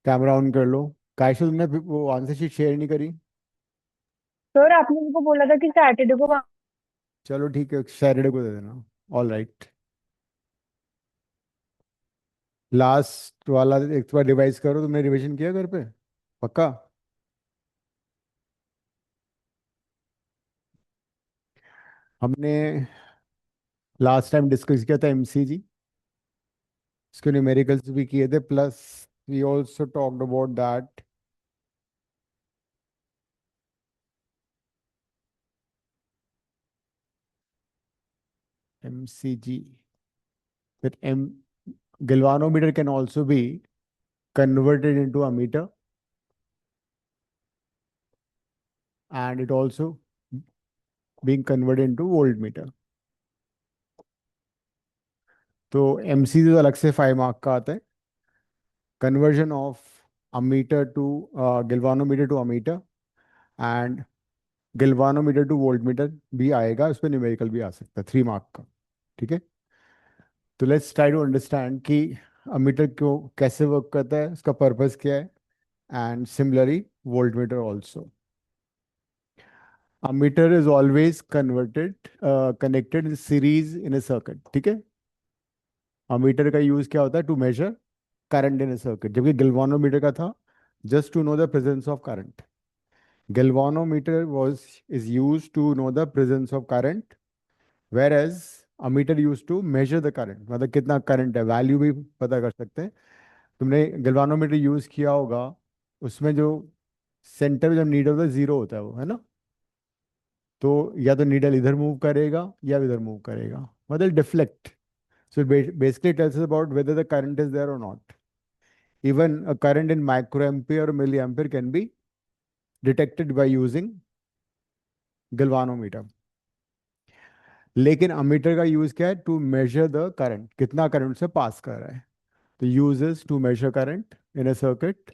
Camera on कर लो। कायशा, तुमने वो आंसर शीट शेयर नहीं करी? सर आपने मुझको बोला था कि सैटरडे को चलो ठीक है, सैटरडे को दे देना। All right. लास्ट वाला एक बार रिवाइज करो। तुमने रिवीजन किया घर पे? पक्का? हमने लास्ट टाइम डिस्कस किया था एमसीजी, इसके न्यूमेरिकल्स भी किए थे, plus we also talked about that MCG that m galvanometer can also be converted into a meter, and it also being converted into voltmeter. तो एमसीजी तो अलग से 5 मार्क का आता है। Conversion of ammeter to galvanometer to ammeter and galvanometer to voltmeter भी आएगा, उस पर न्यूमेरिकल भी आ सकता है 3 मार्क का। ठीक है। तो लेट्स ट्राई टू अंडरस्टैंड कि अमीटर क्यों, कैसे वर्क करता है, उसका पर्पस क्या है, and similarly voltmeter also. Ammeter is always converted connected in series in a circuit. ठीक है। अमीटर का यूज क्या होता है? To measure current in a circuit, जबकि गैल्वानोमीटर का था just to know the presence of current. Galvanometer was is use to know the presence of current, where as ammeter use to measure the current, मतलब कितना current है, value भी पता कर सकते हैं। तुमने गैल्वानोमीटर यूज किया होगा, उसमें जो सेंटर में जब नीडल होता है, जीरो होता है वो, है ना? तो या तो नीडल इधर मूव करेगा या इधर मूव करेगा, मतलब deflect. So it basically tells us about whether the current is there or not. Even a current in microampere or milliampere can be detected by using galvanometer. लेकिन अमीटर का use क्या है? To measure the current, कितना current से pass कर रहा है। तो uses to measure current in a circuit,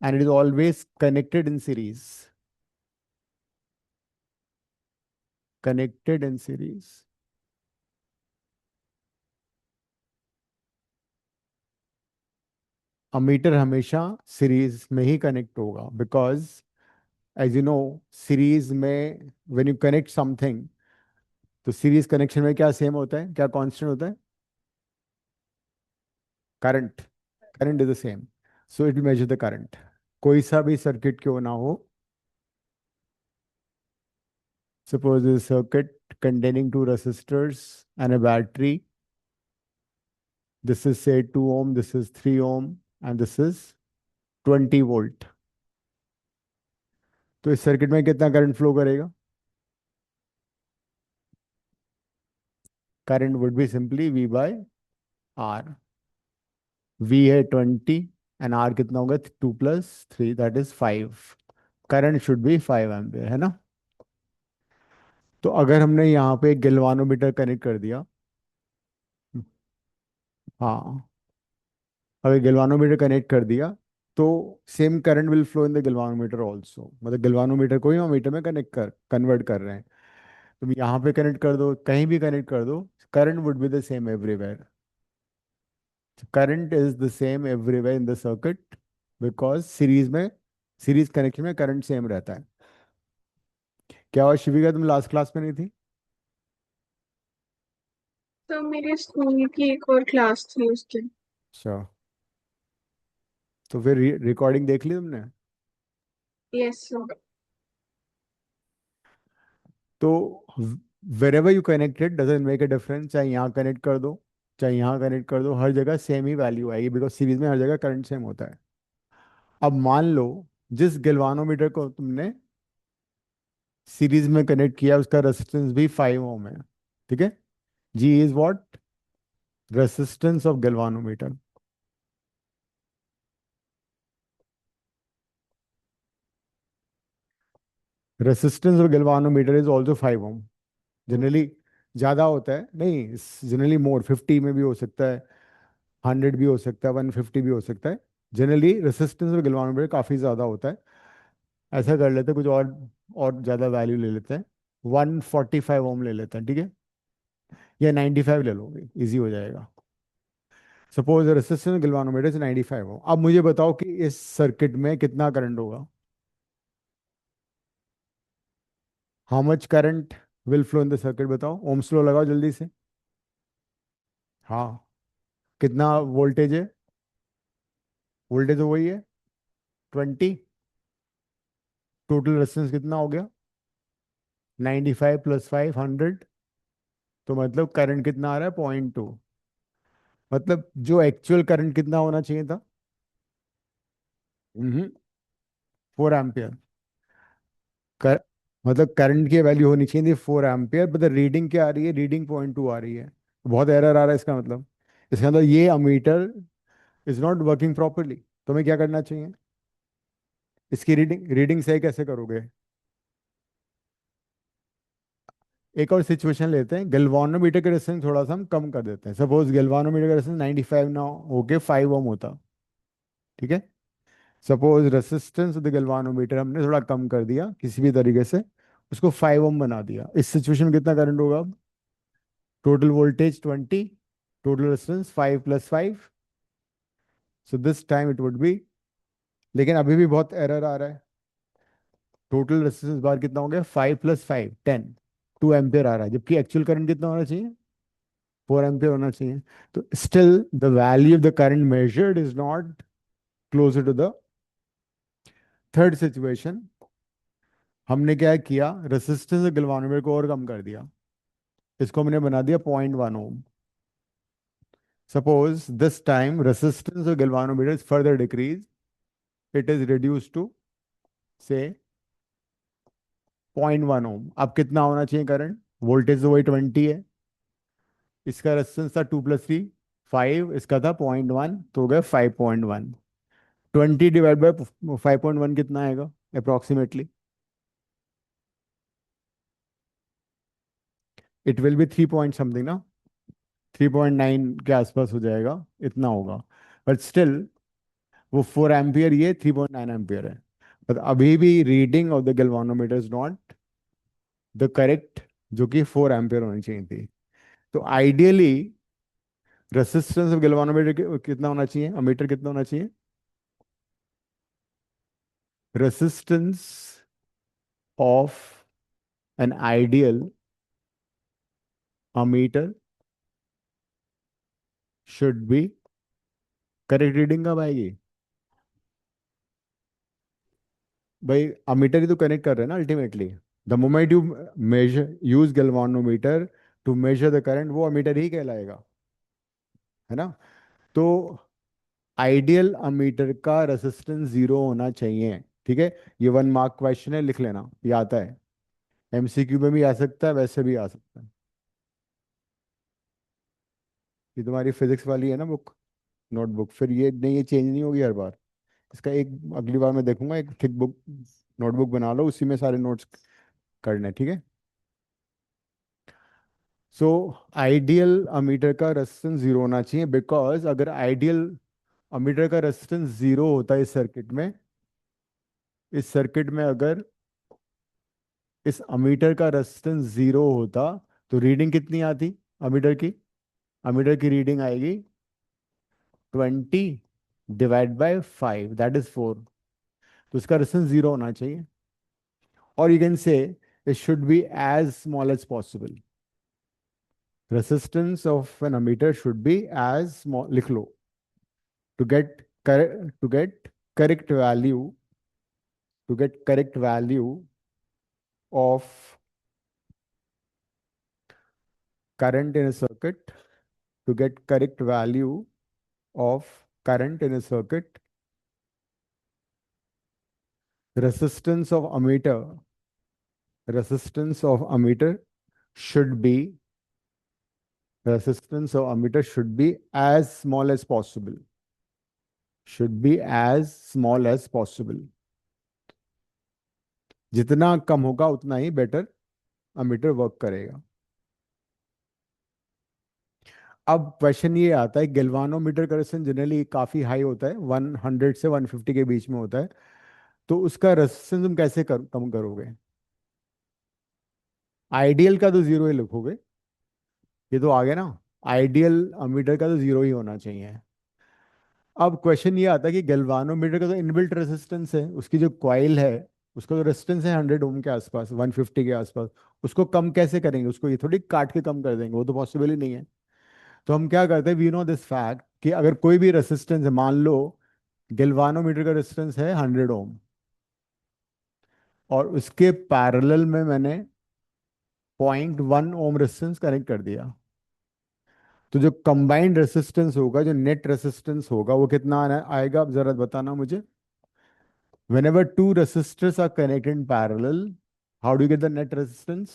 and it is always connected in series. Connected in series. Ammeter हमेशा सीरीज में ही कनेक्ट होगा, because as you know, series में व्हेन यू कनेक्ट समथिंग, तो सीरीज कनेक्शन में क्या same होता है, क्या कांस्टेंट होता है? Current. Current is the same, so it will measure the current. कोई सा भी सर्किट क्यों ना हो, suppose a circuit containing two resistors and a battery. This is say 2 ohm, this is 3 ohm, and this is 20 volt. तो इस circuit में कितना करंट फ्लो करेगा? Current would be simply V by R। V है 20 and R कितना होगा? 2 + 3, that is 5। Current should be 5 ampere, है ना? तो अगर हमने यहाँ पे एक गैल्वानोमीटर कनेक्ट कर दिया, हाँ, अगर गैल्वानोमीटर कनेक्ट कर दिया, तो same current will flow in the galvanometer also, मतलब गैल्वानोमीटर को ही हम मीटर में कन्वर्ट कर रहे हैं। तुम यहाँ पे कनेक्ट कर दो, कहीं भी कनेक्ट कर दो, current would be the same everywhere. Current is the same everywhere in the circuit, because series connection में करंट सेम रहता है। क्या हुआ शिविका, तुम लास्ट क्लास में नहीं थी? तो मेरे स्कूल की एक और क्लास थी उस दिन। अच्छा, तो फिर रिकॉर्डिंग देख ली तुमने? Yes sir. तो wherever you connected doesn't make a difference, चाहे यहाँ कनेक्ट कर दो चाहे यहाँ कनेक्ट कर दो, हर जगह सेम ही वैल्यू आएगी, बिकॉज सीरीज में हर जगह करंट सेम होता है। अब मान लो जिस गैल्वानोमीटर को तुमने सीरीज में कनेक्ट किया, उसका रेजिस्टेंस भी 5 ओम है। ठीक है। G is what? Resistance of galvanometer. Resistance of galvanometer is also 5 ohm. Generally ज़्यादा होता है, नहीं, जनरली मोर, 50 में भी हो सकता है, 100 भी हो सकता है, 150 भी हो सकता है। जनरली रेसिस्टेंस ऑफ गैल्वानोमीटर काफ़ी ज़्यादा होता है। ऐसा कर लेते हैं, कुछ और ज़्यादा वैल्यू ले लेते हैं। 145 ओम ले लेते हैं, ठीक है, या 95 ले लो, इजी हो जाएगा। सपोज रेसिस्टेंस गैल्वानोमीटर से 95 ओम। अब मुझे बताओ कि इस सर्किट में कितना करंट होगा। How much current will flow in the circuit, बताओ, ओम्स लॉ लगाओ जल्दी से। हाँ, कितना वोल्टेज है? वोल्टेज तो वही है, 20। टोटल रेजिस्टेंस कितना हो गया? 95 प्लस 5, 100। तो मतलब करंट कितना आ रहा है? 0.2। मतलब जो एक्चुअल करंट कितना होना चाहिए था? 4 एम्पियर। कर मतलब करंट की वैल्यू होनी चाहिए थी 4 एम्पियर, बट द रीडिंग क्या आ रही है? रीडिंग 0.2 आ रही है। बहुत एरर आ रहा है इसका मतलब। इसका मतलब ये ammeter is not working properly. तुम्हें क्या करना चाहिए? इसकी रीडिंग रीडिंग सही कैसे करोगे? एक और सिचुएशन लेते हैं, गैल्वानोमीटर का रेजिस्टेंस थोड़ा सा हम कम कर देते हैं। सपोज गैल्वानोमीटर का रेजिस्टेंस 95 ना होके 5 ओम होता, ठीक है। Suppose resistance of the galvanometer हमने थोड़ा कम कर दिया किसी भी तरीके से, उसको 5 ओम बना दिया। इस सिचुएशन में कितना करंट होगा अब? Total voltage 20, total resistance 5 plus 5, so this time it would be, लेकिन अभी भी बहुत एरर आ रहा है। टोटल रेजिस्टेंस बार कितना हो गया? 5 प्लस 5, 10। 2 एम्पियर आ रहा है, जबकि एक्चुअल करंट कितना होना चाहिए? 4 एम्पियर होना चाहिए। तो still the value of the current measured is not closer to the third situation. हमने क्या किया? रेसिस्टेंस गैल्वानोमीटर को और कम कर दिया, इसको हमने बना दिया 0.1 ohm. Suppose this time resistance of galvanometer is further decrease, it is reduce to say 0.1 ओम। अब कितना होना चाहिए करंट? वोल्टेज तो वही 20 है, इसका रेजिस्टेंस था 2 प्लस 3, 5, इसका था 0.1, तो हो गया 5.1। 20 डिवाइड बाय 5.1 कितना आएगा approximately? It will B 3 point something ना, 3.9 के आसपास हो जाएगा, इतना होगा। बट स्टिल वो 4 एम्पियर, ये 3.9 एम्पियर है। बट अभी भी reading of the galvanometer is not the correct, जो कि 4 एम्पियर होनी चाहिए थी। तो आइडियली रेसिस्टेंस ऑफ गैल्वानोमीटर कितना होना चाहिए, अमीटर कितना होना चाहिए? Resistance of an ideal ammeter should B, correct reading कब आएगी भाई? अमीटर ही तो कनेक्ट कर रहे हैं ना ultimately. The moment you measure use galvanometer to measure the current, वो अमीटर ही कहलाएगा, है ना। तो आइडियल अमीटर का रेसिस्टेंस 0 होना चाहिए, ठीक है। ये 1 मार्क क्वेश्चन है, लिख लेना, ये आता है। एमसीक्यू में भी आ सकता है, वैसे भी आ सकता है। ये तुम्हारी फिजिक्स वाली है ना बुक, नोटबुक, फिर ये नहीं, ये चेंज नहीं होगी हर बार। इसका एक अगली बार मैं देखूंगा, एक थिक बुक नोटबुक बना लो, उसी में सारे नोट्स करने, ठीक है। सो आइडियल अमीटर का रेजिस्टेंस 0 होना चाहिए, बिकॉज अगर आइडियल अमीटर का रेजिस्टेंस 0 होता है इस सर्किट में अगर इस अमीटर का रेजिस्टेंस 0 होता, तो रीडिंग कितनी आती अमीटर की? अमीटर की रीडिंग आएगी 20 डिवाइड बाय 5, दैट इज 4। तो इसका रेजिस्टेंस 0 होना चाहिए, और you can say it should be as small as possible. Resistance of an ammeter should be as small, लिख लो, to get correct value, to get correct value of current in a circuit, to get correct value of current in a circuit, resistance of ammeter, resistance of ammeter should be, resistance of ammeter should be as small as possible, should be as small as possible। जितना कम होगा उतना ही better ammeter work करेगा। अब question ये आता है, galvanometer का resistance generally काफी हाई होता है, 100 से 150 के बीच में होता है। तो उसका रेजिस्टेंस तुम कैसे कम करोगे? आइडियल का तो जीरो ही लिखोगे, ये तो आ गया ना। आइडियल अमीटर का तो जीरो ही होना चाहिए। अब क्वेश्चन ये आता है कि गैल्वानोमीटर का तो इनबिल्ट रेजिस्टेंस है, उसकी जो कॉइल है उसका तो रेजिस्टेंस है 100 ओम के आसपास, 150 के आसपास। उसको कम कैसे करेंगे? उसको ये थोड़ी काट के कम कर देंगे, वो तो पॉसिबल ही नहीं है। तो हम क्या करते हैं, वी नो दिस फैक्ट कि अगर कोई भी रेजिस्टेंस है, मान लो गैल्वानोमीटर का रेजिस्टेंस है 100 ओम, और उसके पैरेलल में मैंने 0.1 ओम रेजिस्टेंस कनेक्ट कर दिया, तो जो कंबाइंड रेसिस्टेंस होगा, जो नेट रेसिस्टेंस होगा, वो कितना आएगा? अब जरा बताना मुझे। Whenever two resistors are connected in parallel, how do you get the net resistance?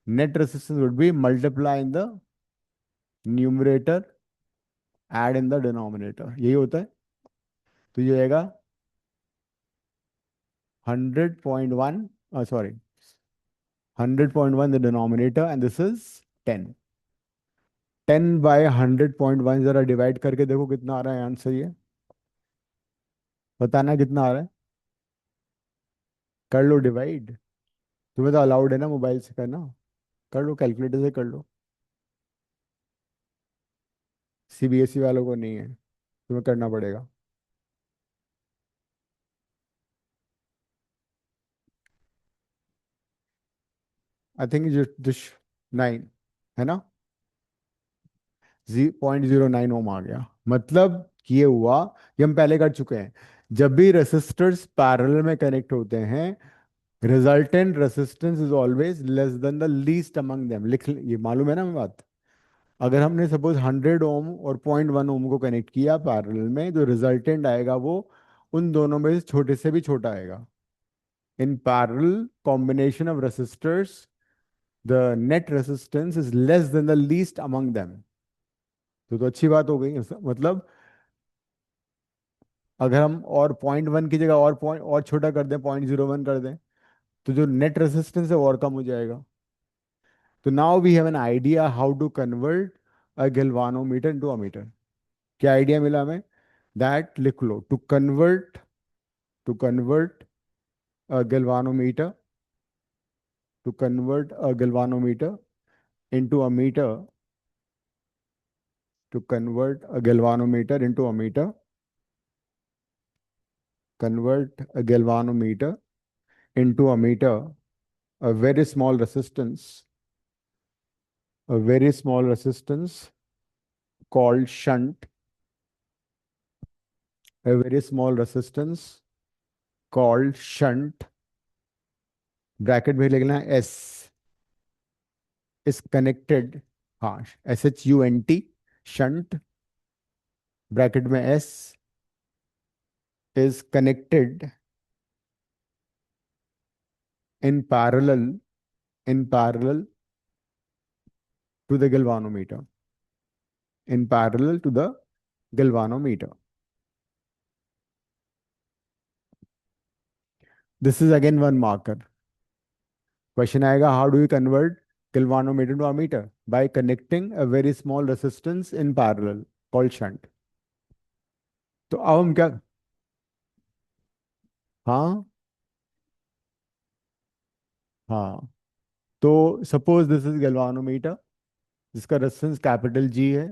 Net resistance would be multiply in the numerator, add in the denominator, यही होता है। तो ये आएगा 100.1, sorry, 100.1 the denominator, and this is 10। 10/100.1 जरा divide करके देखो कितना आ रहा है आंसर, ये बताना कितना आ रहा है। कर लो डिवाइड, तुम्हें तो अलाउड है ना मोबाइल से करना, कर लो, कैलकुलेटर से कर लो। सीबीएसई वालों को नहीं है, तुम्हें करना पड़ेगा। आई थिंक just 9 है ना, 0.09 ओम आ गया। मतलब ये हुआ, ये हम पहले कर चुके हैं। जब भी रेसिस्टर्स पैरेलल में कनेक्ट होते हैं, resultant resistance is always less than the least among them. ये मालूम है ना हमें बात। अगर हमने सपोज 100 ओम और 0.1 ओम को कनेक्ट किया पैरेलल में, तो रिजल्टेंट आएगा वो उन दोनों में से छोटे से भी छोटा आएगा। In parallel combination of resistors, the net resistance is less than the least among them। तो अच्छी बात हो गई मतलब, अगर हम और 0.1 की जगह और पॉइंट और छोटा कर दें, 0.01 कर दें, तो जो नेट रेसिस्टेंस है वो और कम हो जाएगा। तो now we have an idea how to convert a galvanometer into ammeter. क्या आइडिया मिला हमें? दैट लिख लो, to convert a galvanometer, to convert a galvanometer into a meter, to convert a galvanometer into a meter, convert a galvanometer into a meter, a very small resistance, a very small resistance called shunt, a very small resistance called shunt, bracket में लिखना है S, is connected, हाँ, SHUNT, shunt, bracket में S, is connected in parallel, in parallel to the galvanometer, in parallel to the galvanometer। This is again one marker। Question आएगा, how do you convert galvanometer to ammeter? By connecting a very small resistance in parallel called shunt। तो अब हम क्या, हाँ हाँ, तो suppose this is galvanometer, जिसका resistance capital G है।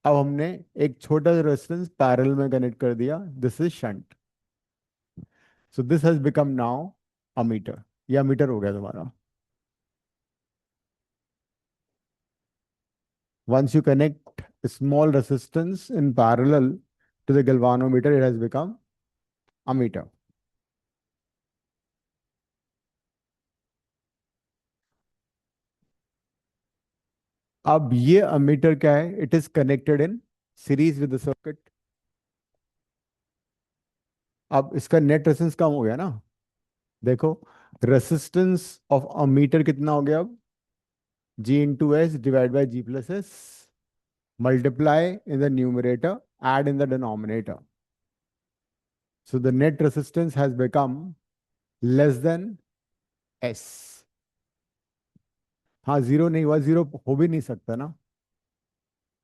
अब हमने एक छोटा सा रेजिस्टेंस पैरेलल में कनेक्ट कर दिया, this is shunt. So this has become now ammeter, ये अमीटर हो गया तुम्हारा। Once you connect a small resistance in parallel to the galvanometer, it has become ammeter। अब ये ammeter क्या है? It is connected in series with the circuit। अब इसका नेट रेजिस्टेंस कम हो गया ना, देखो, रेसिस्टेंस ऑफ अमीटर कितना हो गया अब? G into S divide by G plus S, multiply in the numerator, add in the denominator। So the net resistance has become less than S। हाँ, जीरो नहीं हुआ, जीरो हो भी नहीं सकता ना,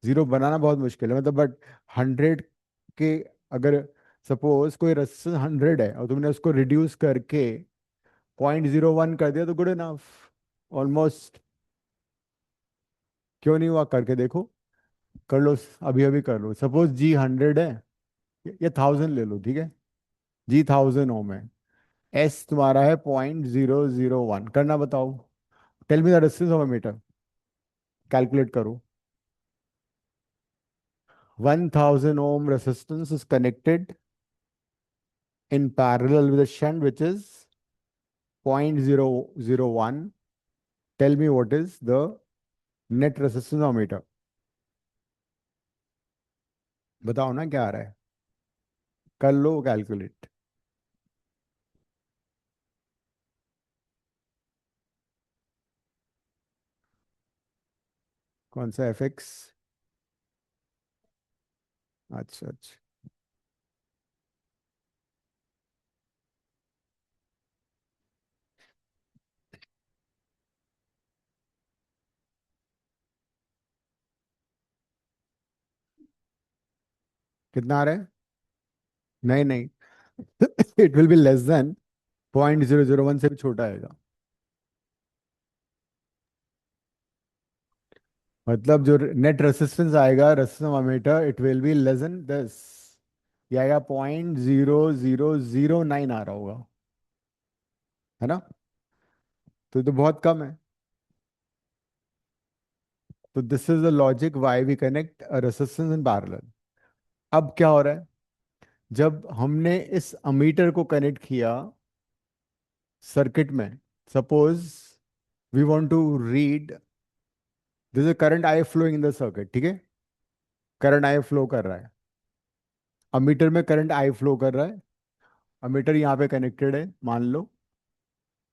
जीरो बनाना बहुत मुश्किल है मतलब, बट 100 के, अगर सपोज कोई रेजिस्टेंस 100 है और तुमने उसको रिड्यूस करके 0.01 कर दिया तो गुड इनफ, ऑलमोस्ट। क्यों नहीं हुआ, करके देखो, कर लो, अभी अभी कर लो। सपोज जी 100 है, या 1000 ले लो, ठीक है। जी 1000 ओम है, एस तुम्हारा है 0.001, करना बताओ। Tell me the resistance of a metre, calculate करो। 1000 ohm resistance is connected in parallel with a shunt which is 0.001. Tell me what is the net resistance of meter। बताओ ना क्या आ रहा है, कर लो कैलकुलेट। कौन सा एफ एक्स? अच्छा अच्छा। कितना आ रहा है? नहीं नहीं, it will be less than 0.001, से भी छोटा आएगा। मतलब जो नेट रेसिस्टेंस आएगा, resistance meter, it will be less than this. ये आएगा 0.0009 आ रहा होगा, है ना? तो ये तो बहुत कम है। तो this is the logic why we connect resistance in parallel. अब क्या हो रहा है, जब हमने इस अमीटर को कनेक्ट किया सर्किट में, suppose we want to read, this is current I flowing in the circuit, ठीक है। करंट आई फ्लो कर रहा है, अमीटर में करंट आई फ्लो कर रहा है, अमीटर यहाँ पे कनेक्टेड है मान लो,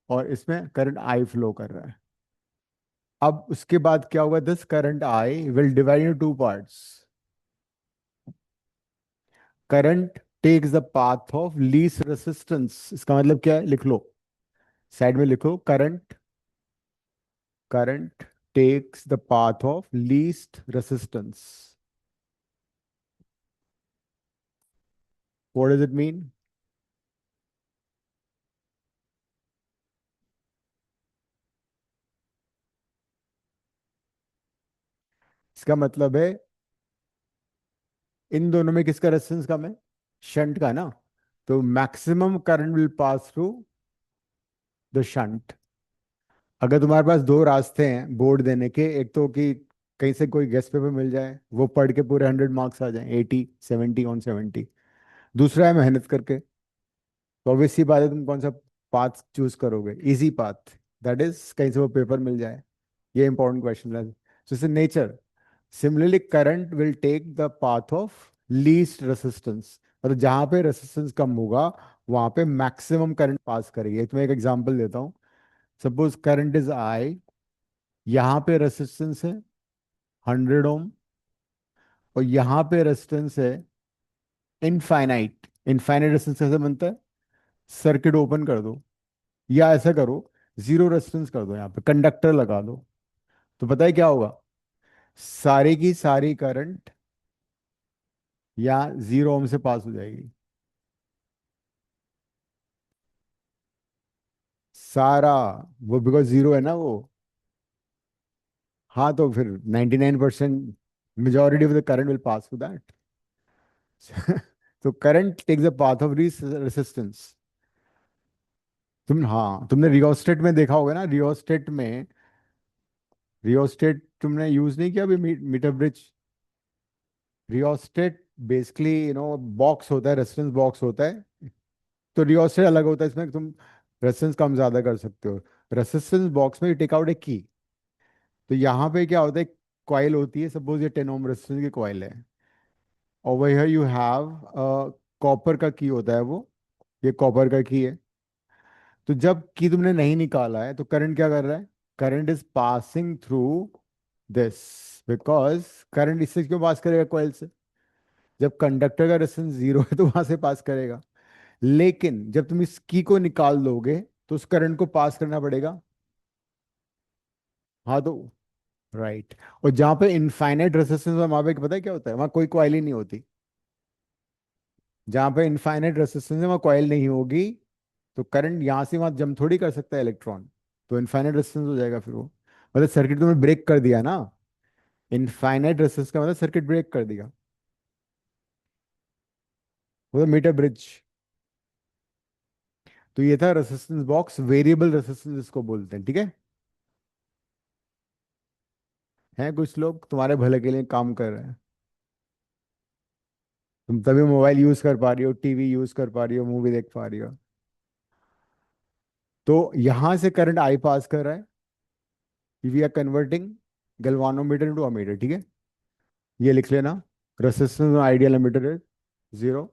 और इसमें करंट आई फ्लो कर रहा है। अब उसके बाद क्या होगा, this current I will divide in two parts. Current takes the path of least resistance. इसका मतलब क्या है, लिख लो, साइड में लिखो, current takes the path of least resistance. What does it mean? इसका मतलब है इन दोनों में किसका रेजिस्टेंस कम है? शंट का ना। तो maximum current will pass through the shunt. अगर तुम्हारे पास दो रास्ते हैं बोर्ड देने के, एक तो कि कहीं से कोई गेस्ट पेपर मिल जाए, वो पढ़ के पूरे 100 मार्क्स आ जाए, 80 70 on 70। दूसरा है मेहनत करके। तो ऑब्वियस सी बात है, तुम कौन सा पाथ चूज करोगे? इजी पाथ, दैट इज कहीं से वो पेपर मिल जाए। ये इंपॉर्टेंट क्वेश्चन है। So it's nature. Similarly current will take the path of least resistance, मतलब जहां पे रेसिस्टेंस कम होगा वहां पे मैक्सिमम करंट पास करेगी। तो मैं एक एग्जांपल देता हूँ। सपोज करंट इज आई, यहाँ पे रेसिस्टेंस है 100 ओम, और यहाँ पे रेसिस्टेंस है इनफाइनाइट। इनफाइनाइट रेसिस्टेंस कैसे बनता है? सर्किट ओपन कर दो, या ऐसा करो, जीरो रेजिस्टेंस कर दो, यहाँ पे कंडक्टर लगा दो। तो पता है क्या होगा, सारी की सारी करंट या 0 ओम से पास हो जाएगी, सारा। वो बिकॉज जीरो है ना वो। हाँ, तो फिर 99% majority of the current will pass to that. तो current takes the path of resistance. तुमने रियोस्टेट में देखा होगा ना, रियोस्टेट तुमने यूज नहीं किया अभी, meter bridge. Rheostat basically box होता है, रेजिस्टेंस बॉक्स होता है। तो रियोस्टेट अलग होता है, इसमें तुम रेजिस्टेंस कम ज्यादा कर सकते हो। रेजिस्टेंस बॉक्स में टेक आउट एक की। तो यहाँ पे क्या होता है, कॉइल होती है, सपोज ये 10 ओम रेजिस्टेंस की कॉइल है, और वही यू हैव कॉपर का की होता है वो, ये कॉपर का की है। तो जब की तुमने नहीं निकाला है तो करंट क्या कर रहा है? Current is passing through this, because current इससे क्यों पास करेगा, कॉइल से? जब कंडक्टर का रेजिस्टेंस जीरो है तो वहां से पास करेगा। लेकिन जब तुम इस की को निकाल दोगे तो उस करंट को पास करना पड़ेगा। हाँ तो राइट। और जहां पे इनफाइनाइट रेजिस्टेंस है वहां पे पता है क्या होता है, वहां कोई कॉइल ही नहीं होती। जहाँ पे इनफाइनाइट रेसिस्टेंस है वहाँ कॉइल नहीं होगी, तो करंट यहाँ से वहाँ जंप थोड़ी कर सकता है इलेक्ट्रॉन, तो इनफाइनाइट रेसिस्टेंस हो जाएगा फिर वो। मतलब सर्किट तुमने ब्रेक कर दिया ना, इनफाइनाइट रेसिस्टेंस का मतलब सर्किट ब्रेक कर दिया, वो तो मीटर ब्रिज। तो ये था रेसिस्टेंस बॉक्स, वेरिएबल रेसिस्टेंस इसको बोलते हैं, ठीक है। हैं कुछ लोग तुम्हारे भले के लिए काम कर रहे हैं, तुम तभी मोबाइल यूज कर पा रही हो, टीवी यूज कर पा रही हो, मूवी देख पा रही हो। तो यहां से करंट आई पास कर रहा है, we are converting galvanometer into ammeter, ठीक है। ये लिख लेना, रेसिस्टेंस आइडियल अमीटर है 0।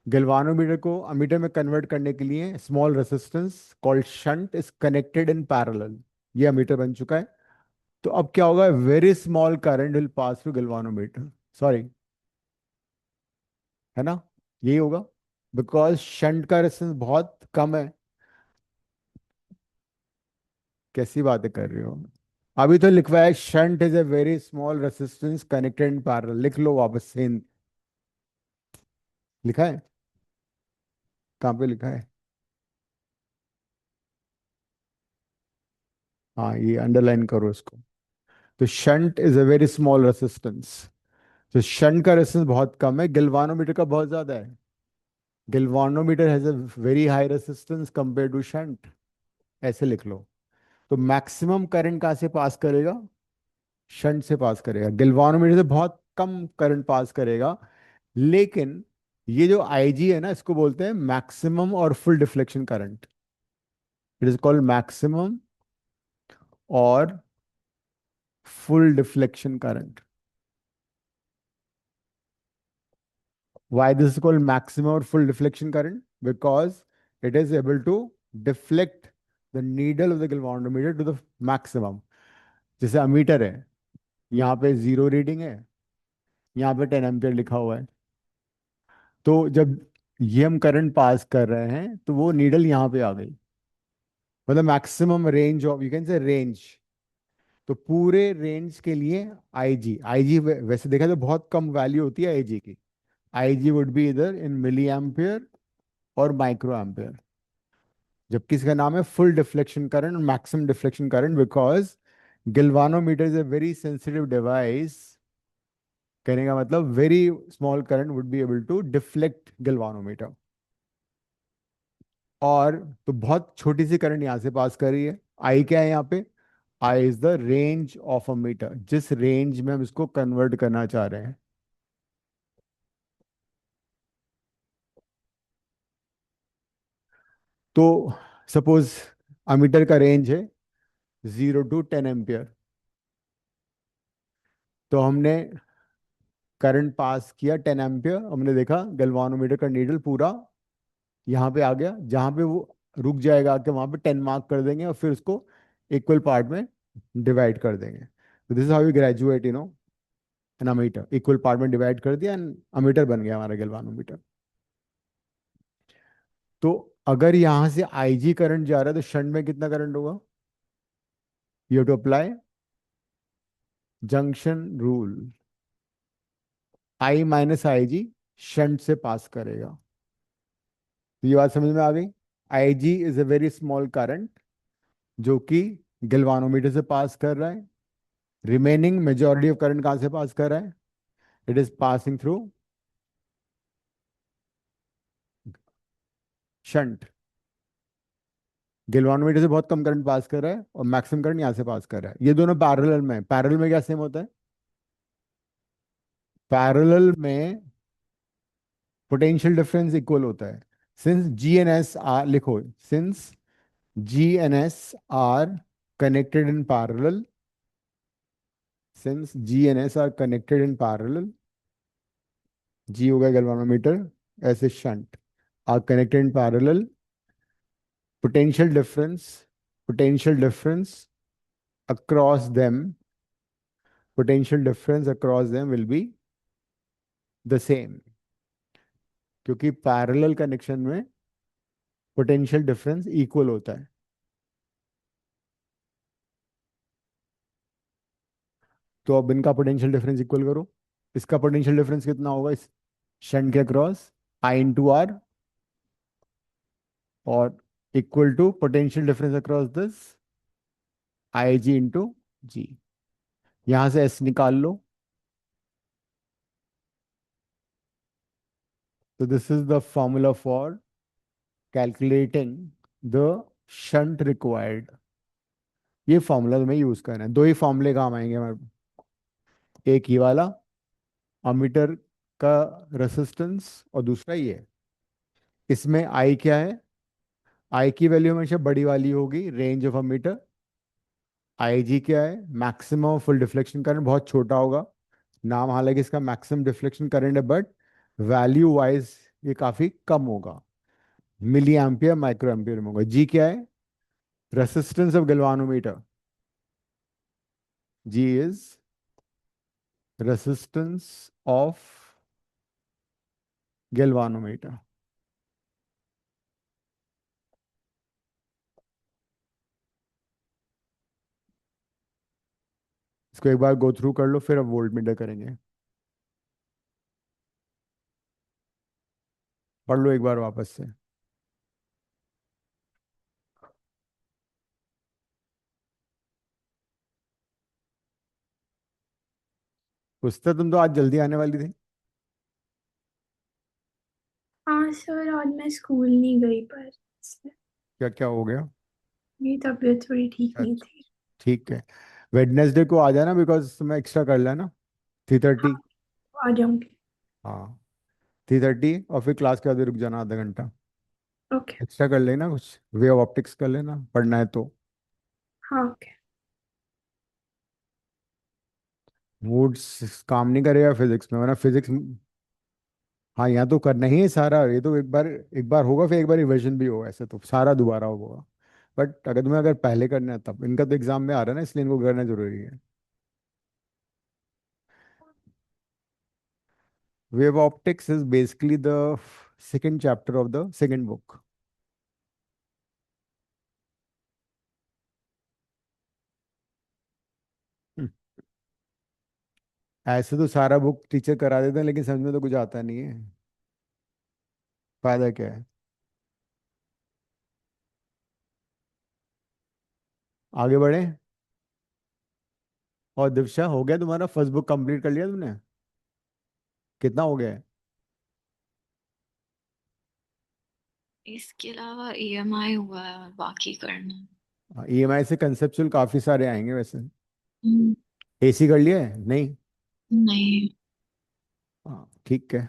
गैल्वानोमीटर को अमीटर में कन्वर्ट करने के लिए small resistance called shunt is connected in parallel, ये अमीटर बन चुका है। तो अब क्या होगा, very small current will pass through galvanometer, sorry, है ना, यही होगा, बिकॉज शंट का रेजिस्टेंस बहुत कम है। कैसी बातें कर रही हो, अभी तो लिखवाया है shunt is a very small resistance connected in parallel, लिख लो वापस से लिखा है, कहाँ पे लिखा है, हाँ ये अंडरलाइन करो इसको। तो shunt is a very small resistance, तो शंट का रेजिस्टेंस बहुत कम है, गिल्वानोमीटर का बहुत ज्यादा है। Galvanometer has a very high resistance compare to shunt, ऐसे लिख लो। तो मैक्सिमम करंट कहाँ से पास करेगा, शंट से पास करेगा, गिल्वानोमीटर से बहुत कम करंट पास करेगा। लेकिन ये जो आईजी है ना, इसको बोलते हैं मैक्सिमम और full deflection current, it is called maximum और full deflection current. Why this is called maximum or full deflection current? Because it is able to deflect the needle of the galvanometer to the maximum. जैसे ammeter है, यहाँ पे 0 reading है, यहाँ पे 10 ampere लिखा हुआ है, तो जब ये हम करंट पास कर रहे हैं तो वो नीडल यहाँ पे आ गई, मतलब maximum range of, you can से रेंज। तो पूरे रेंज के लिए आईजी, आईजी वैसे देखा तो बहुत कम वैल्यू होती है आईजी की, आईजी वुड बी इधर इन मिली एम्पियर और माइक्रो एम्पियर, जबकि इसका नाम है फुल डिफ्लेक्शन करंट और maximum deflection current, because galvanometer is a very sensitive device. कहने का मतलब very small current would be able to deflect galvanometer. और तो बहुत छोटी सी करंट यहां से पास कर रही है, आई क्या है यहाँ पे, I is the range of a meter, जिस रेंज में हम इसको कन्वर्ट करना चाह रहे हैं। तो सपोज अमीटर का रेंज है 0 to 10 एम्पियर, तो हमने करंट पास किया 10 एम्पियर, हमने देखा गैल्वानोमीटर का नीडल पूरा यहाँ पे आ गया, जहाँ पे वो रुक जाएगा आके वहाँ पे 10 मार्क कर देंगे और फिर उसको इक्वल पार्ट में डिवाइड कर देंगे। तो this is how we graduate, an ammeter, equal part में डिवाइड कर दिया एंड अमीटर बन गया हमारा गैल्वानोमीटर। तो अगर यहाँ से आईजी करंट जा रहा है तो शंट में कितना करंट होगा, you have to apply junction rule, I minus I G shunt से पास करेगा। तो ये बात समझ में आ गई, I G is a very small current जो कि गैल्वानोमीटर से पास कर रहा है, रिमेनिंग मेजॉरिटी ऑफ करंट कहाँ से पास कर रहा है, it is passing through shunt. Galvanometer से बहुत कम करंट पास कर रहा है और मैक्सिमम करंट यहाँ से पास कर रहा है, ये दोनों पैरेलल में, पैरेलल में क्या सेम होता है, पैरेलल में पोटेंशियल डिफरेंस इक्वल होता है। Since G and S are लिखो, since G and S are connected in parallel, since G and S are connected in parallel, G होगा गैल्वानोमीटर, ऐसे shunt are connected in parallel, potential difference potential difference across them potential difference across them will be the same, क्योंकि parallel connection में potential difference equal होता है। तो अब इनका potential difference equal करो, इसका पोटेंशियल डिफरेंस कितना होगा इस शंट के अक्रॉस, आई इंटू आर, और equal to potential difference across this I G into G. यहां से एस निकाल लो। तो this is the formula for calculating the shunt required. ये फॉर्मूला तुम्हें यूज करना है। दो ही फॉर्मूले काम आएंगे हमारे। एक ही वाला, अमीटर का रेसिस्टेंस, और दूसरा ये। इसमें आई क्या है? आई की वैल्यू हमेशा बड़ी वाली होगी, रेंज ऑफ अमीटर। आई जी क्या है? मैक्सिमम फुल डिफ्लेक्शन करंट, बहुत छोटा होगा। नाम हालांकि इसका मैक्सिमम डिफ्लेक्शन करंट है, बट वैल्यू वाइज ये काफी कम होगा। मिली एम्पियर माइक्रो एम्पियर में होगा। जी क्या है? Resistance of galvanometer. G is resistance of galvanometer. इसको एक बार गो थ्रू कर लो, फिर अब वोल्ट मीटर करेंगे। पढ़ लो एक बार वापस से। पूछते तुम तो आज जल्दी आने वाली थी। हाँ सर, आज मैं स्कूल नहीं गई पर क्या क्या हो गया? मेरी तबीयत थोड़ी ठीक नहीं अच्छा, थी। ठीक है। वेडनेसडे को आ जाना, बिकॉज तुम्हें एक्स्ट्रा कर लेना। 3:30। हाँ, आ जाऊंगी। हाँ, 3:30, और फिर क्लास के बाद रुक जाना आधा घंटा। ओके। एक्स्ट्रा कर लेना, कुछ वे ऑफ ऑप्टिक्स कर लेना, पढ़ना है तो। हाँ ओके। मूड्स काम नहीं करेगा फिजिक्स में, वरना फिजिक्स। हाँ, यहाँ तो करना ही है सारा। ये तो एक बार होगा, फिर एक बार रिविजन भी होगा, ऐसे तो सारा दोबारा होगा। बट अगर तुम्हें पहले करना है तब, इनका तो एग्जाम में आ रहा है ना, इसलिए इनको करना जरूरी है। Wave optics is basically the second chapter of the second book. ऐसे तो सारा बुक टीचर करा देते हैं, लेकिन समझ में तो कुछ आता नहीं है। फायदा क्या है? आगे बढ़े। और दिव्या, हो गया तुम्हारा फर्स्ट बुक कंप्लीट कर लिया तुमने? कितना हो गया है? इसके अलावा ईएमआई हुआ है, बाकी करना। ईएमआई से कंसेप्चुअल काफी सारे आएंगे वैसे। हम्म, एसी कर लिया है नहीं? नहीं। हाँ, ठीक है।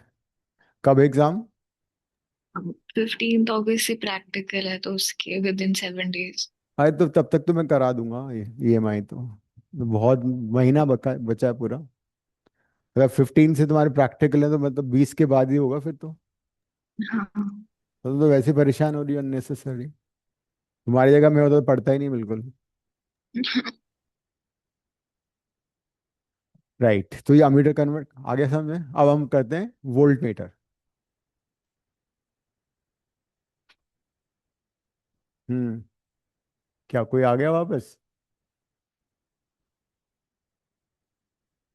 कब एग्जाम? 15 अगस्त से प्रैक्टिकल है, तो उसके विद इन 7 डेज। अरे तो तब तक तो मैं करा दूंगा ये ईएमआई तो। बहुत महीना बचा है पूरा। अगर 15 से तुम्हारे प्रैक्टिकल है तो मतलब 20 के बाद ही होगा फिर तो। हाँ। तो वैसे परेशान हो रही हो अननेसेसरी। तुम्हारी जगह मैं होता तो पढ़ता ही नहीं बिल्कुल। राइट, तो ये अमीटर कन्वर्ट आ गया समझ में। अब हम करते हैं वोल्ट मीटर। हम्म। क्या कोई आ गया वापस?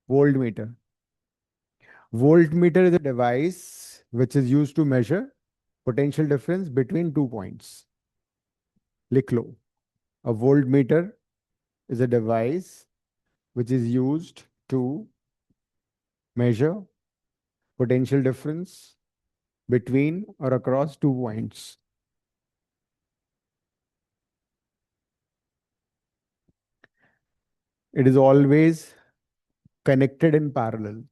Volt meter. Volt meter is a device which is used to measure potential difference between 2 points. लिख लो। A voltmeter is a device which is used to measure potential difference between or across 2 points. It is always connected in parallel.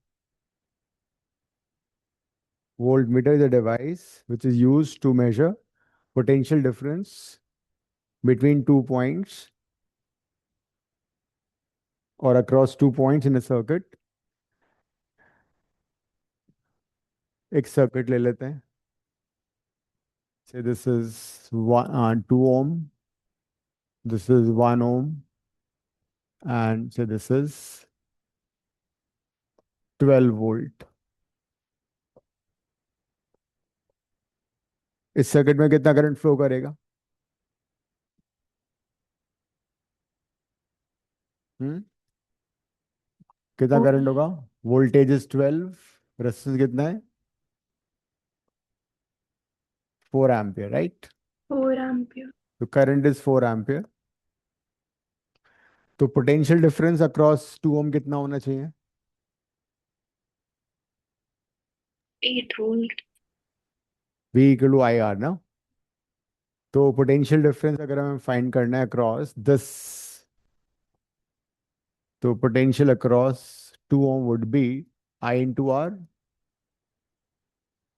Voltmeter is a device which is used to measure potential difference between 2 points or across 2 points in a circuit. एक circuit ले लेते हैं। Say this is 2 ohm, this is 1 ohm, and say this is 12 volt. इस circuit में कितना current flow करेगा? Hmm. कितना ओ, करंट होगा? वोल्टेज इज 12, रेजिस्टेंस कितना है? 4 एम्पियर, राइट? 4 एम्पियर। तो करंट इज 4 एम्पियर। तो पोटेंशियल डिफरेंस अक्रॉस 2 ओम कितना होना चाहिए? 8 volt. V equal to I R ना। तो पोटेंशियल डिफरेंस अगर हमें फाइंड करना है अक्रॉस दिस, तो potential across 2 ohm would be I into R,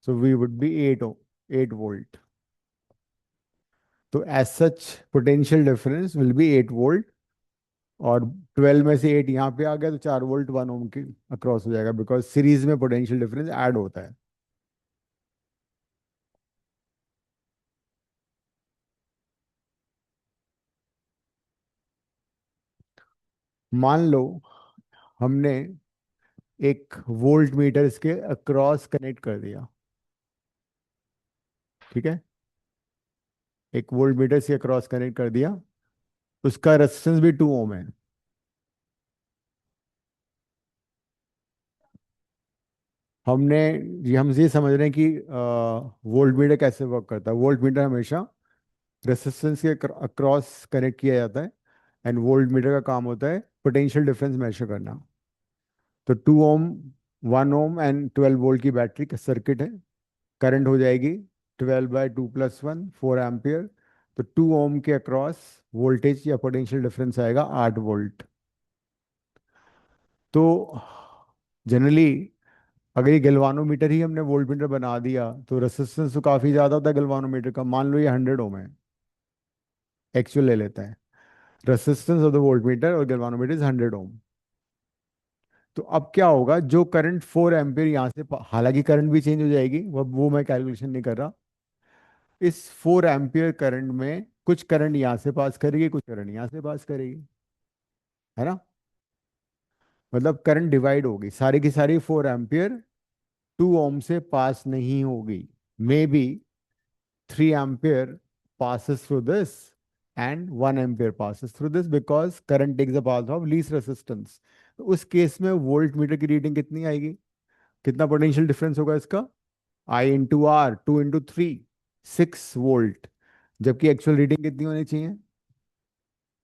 so V would be 8 volt. तो as such potential difference will be 8 volt, और 12 में से 8 यहाँ पे आ गया तो 4 वोल्ट 1 ओम के अक्रॉस हो जाएगा, बिकॉज सीरीज में पोटेंशियल डिफरेंस ऐड होता है। मान लो हमने एक वोल्ट मीटर इसके अक्रॉस कनेक्ट कर दिया, ठीक है? एक वोल्ट मीटर से अक्रॉस कनेक्ट कर दिया, उसका रेजिस्टेंस भी 2 ओम है। हम ये समझ रहे हैं कि वोल्ट मीटर कैसे वर्क करता है। वोल्ट मीटर हमेशा रेजिस्टेंस के अक्रॉस कनेक्ट किया जाता है, एंड वोल्ट मीटर का काम होता है पोटेंशियल डिफरेंस मेजर करना। तो 2 ओम, 1 ओम एंड 12 वोल्ट की बैटरी का सर्किट है। करंट हो जाएगी 12/2 + 1 4 एम्पियर। तो 2 ओम के अक्रॉस वोल्टेज या पोटेंशियल डिफरेंस आएगा 8 वोल्ट। तो जनरली अगर ये गैल्वानोमीटर ही हमने वोल्ट मीटर बना दिया तो रेसिस्टेंस तो काफ़ी ज़्यादा होता है गैल्वानोमीटर का। मान लो ये 100 ओम है, एक्चुअल ले लेते हैं। Resistance of the volt metre और गैल्वानोमीटर इज 100 ओम। तो अब क्या होगा, जो करंट 4 एम्पियर यहाँ से हालांकि करंट भी चेंज हो जाएगी, वो मैं कैलकुलेशन नहीं कर रहा। इस 4 एम्पियर करंट में कुछ करंट यहाँ से पास करेगी, कुछ करंट यहाँ से पास करेगी, है ना? मतलब करंट डिवाइड होगी, सारी की सारी 4 एम्पियर 2 ओम से पास नहीं होगी। May be 3 ampere passes through this and 1 ampere passes through this because current takes the path of least resistance। तो उस केस में वोल्ट मीटर की रीडिंग कितनी आएगी? कितना पोटेंशियल डिफरेंस होगा इसका? I into R, 2 × 3, 6 volt. जबकि एक्चुअल रीडिंग कितनी होनी चाहिए?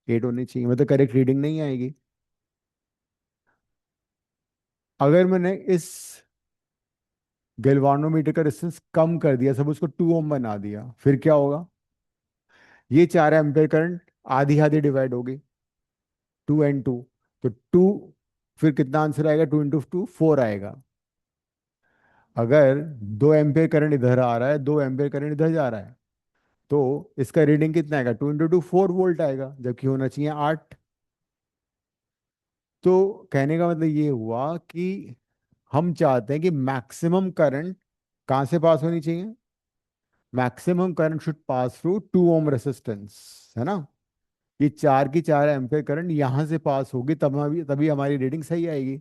8 होनी चाहिए, मतलब करेक्ट रीडिंग नहीं आएगी। अगर मैंने इस गैल्वानोमीटर का रेजिस्टेंस कम कर दिया, सब उसको 2 ओम बना दिया, फिर क्या होगा? ये 4 एम्पियर करंट आधी आधी डिवाइड होगी, 2 and 2। तो 2, फिर कितना आंसर आएगा? 2 × 2 4 आएगा। अगर 2 एम्पियर करंट इधर आ रहा है, 2 एम्पियर करंट इधर जा रहा है, तो इसका रीडिंग कितना आएगा? 2 × 2 4 वोल्ट आएगा, जबकि होना चाहिए 8। तो कहने का मतलब ये हुआ कि हम चाहते हैं कि मैक्सिमम करंट कहाँ से पास होनी चाहिए? Maximum current should pass through 2 ohm resistance, है ना? ये 4 की 4 एम्पियर करंट यहां से पास होगी, तभी तभी हमारी रीडिंग सही आएगी।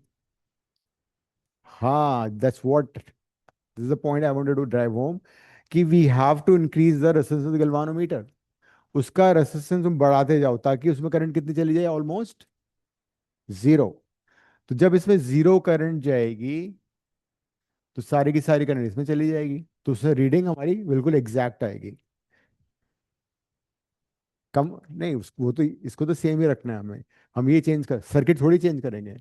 हाँ, that's what, this is the point I wanted to drive home, कि we have to increase the resistance of the galvanometer. उसका रेसिस्टेंस तुम बढ़ाते जाओ ताकि उसमें करंट कितनी चली जाए? ऑलमोस्ट 0। तो जब इसमें 0 करंट जाएगी तो सारी की सारी करंट इसमें चली जाएगी, तो उससे रीडिंग हमारी बिल्कुल एग्जैक्ट आएगी। कम नहीं, वो तो इसको तो सेम ही रखना है हमें। हम ये चेंज कर, सर्किट थोड़ी चेंज करेंगे।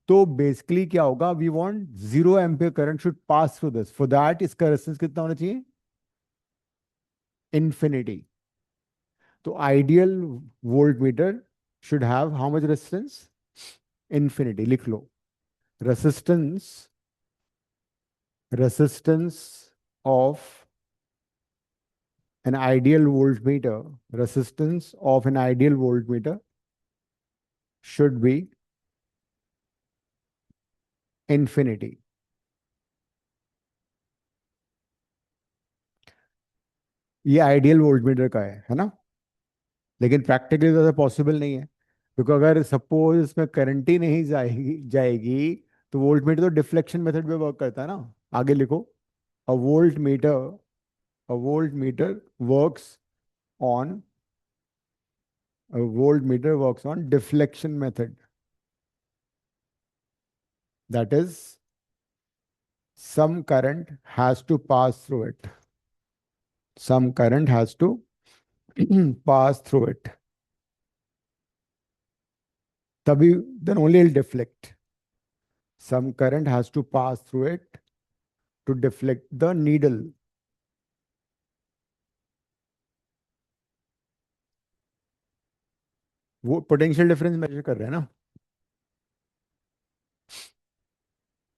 तो बेसिकली क्या होगा, we want 0 ampere current should pass through this, for that इसका रेजिस्टेंस कितना होना चाहिए? इन्फिनिटी। तो ideal voltmeter should have how much resistance? Infinity. लिख लो, resistance resistance of an ideal voltmeter, resistance of an ideal voltmeter should be infinity। ये ideal voltmeter का है ना? लेकिन प्रैक्टिकली तो पॉसिबल नहीं है, क्योंकि अगर सपोज इसमें करंट ही नहीं जाएगी तो वोल्टमीटर तो डिफ्लेक्शन मेथड पे वर्क करता है ना। आगे लिखो, a voltmeter a voltmeter works on a voltmeter works on deflection method, that is some current has to pass through it, some current has to pass through it. तभी then only it'll deflect. Some current has to pass through it to deflect the needle. वो potential difference major कर रहे हैं ना.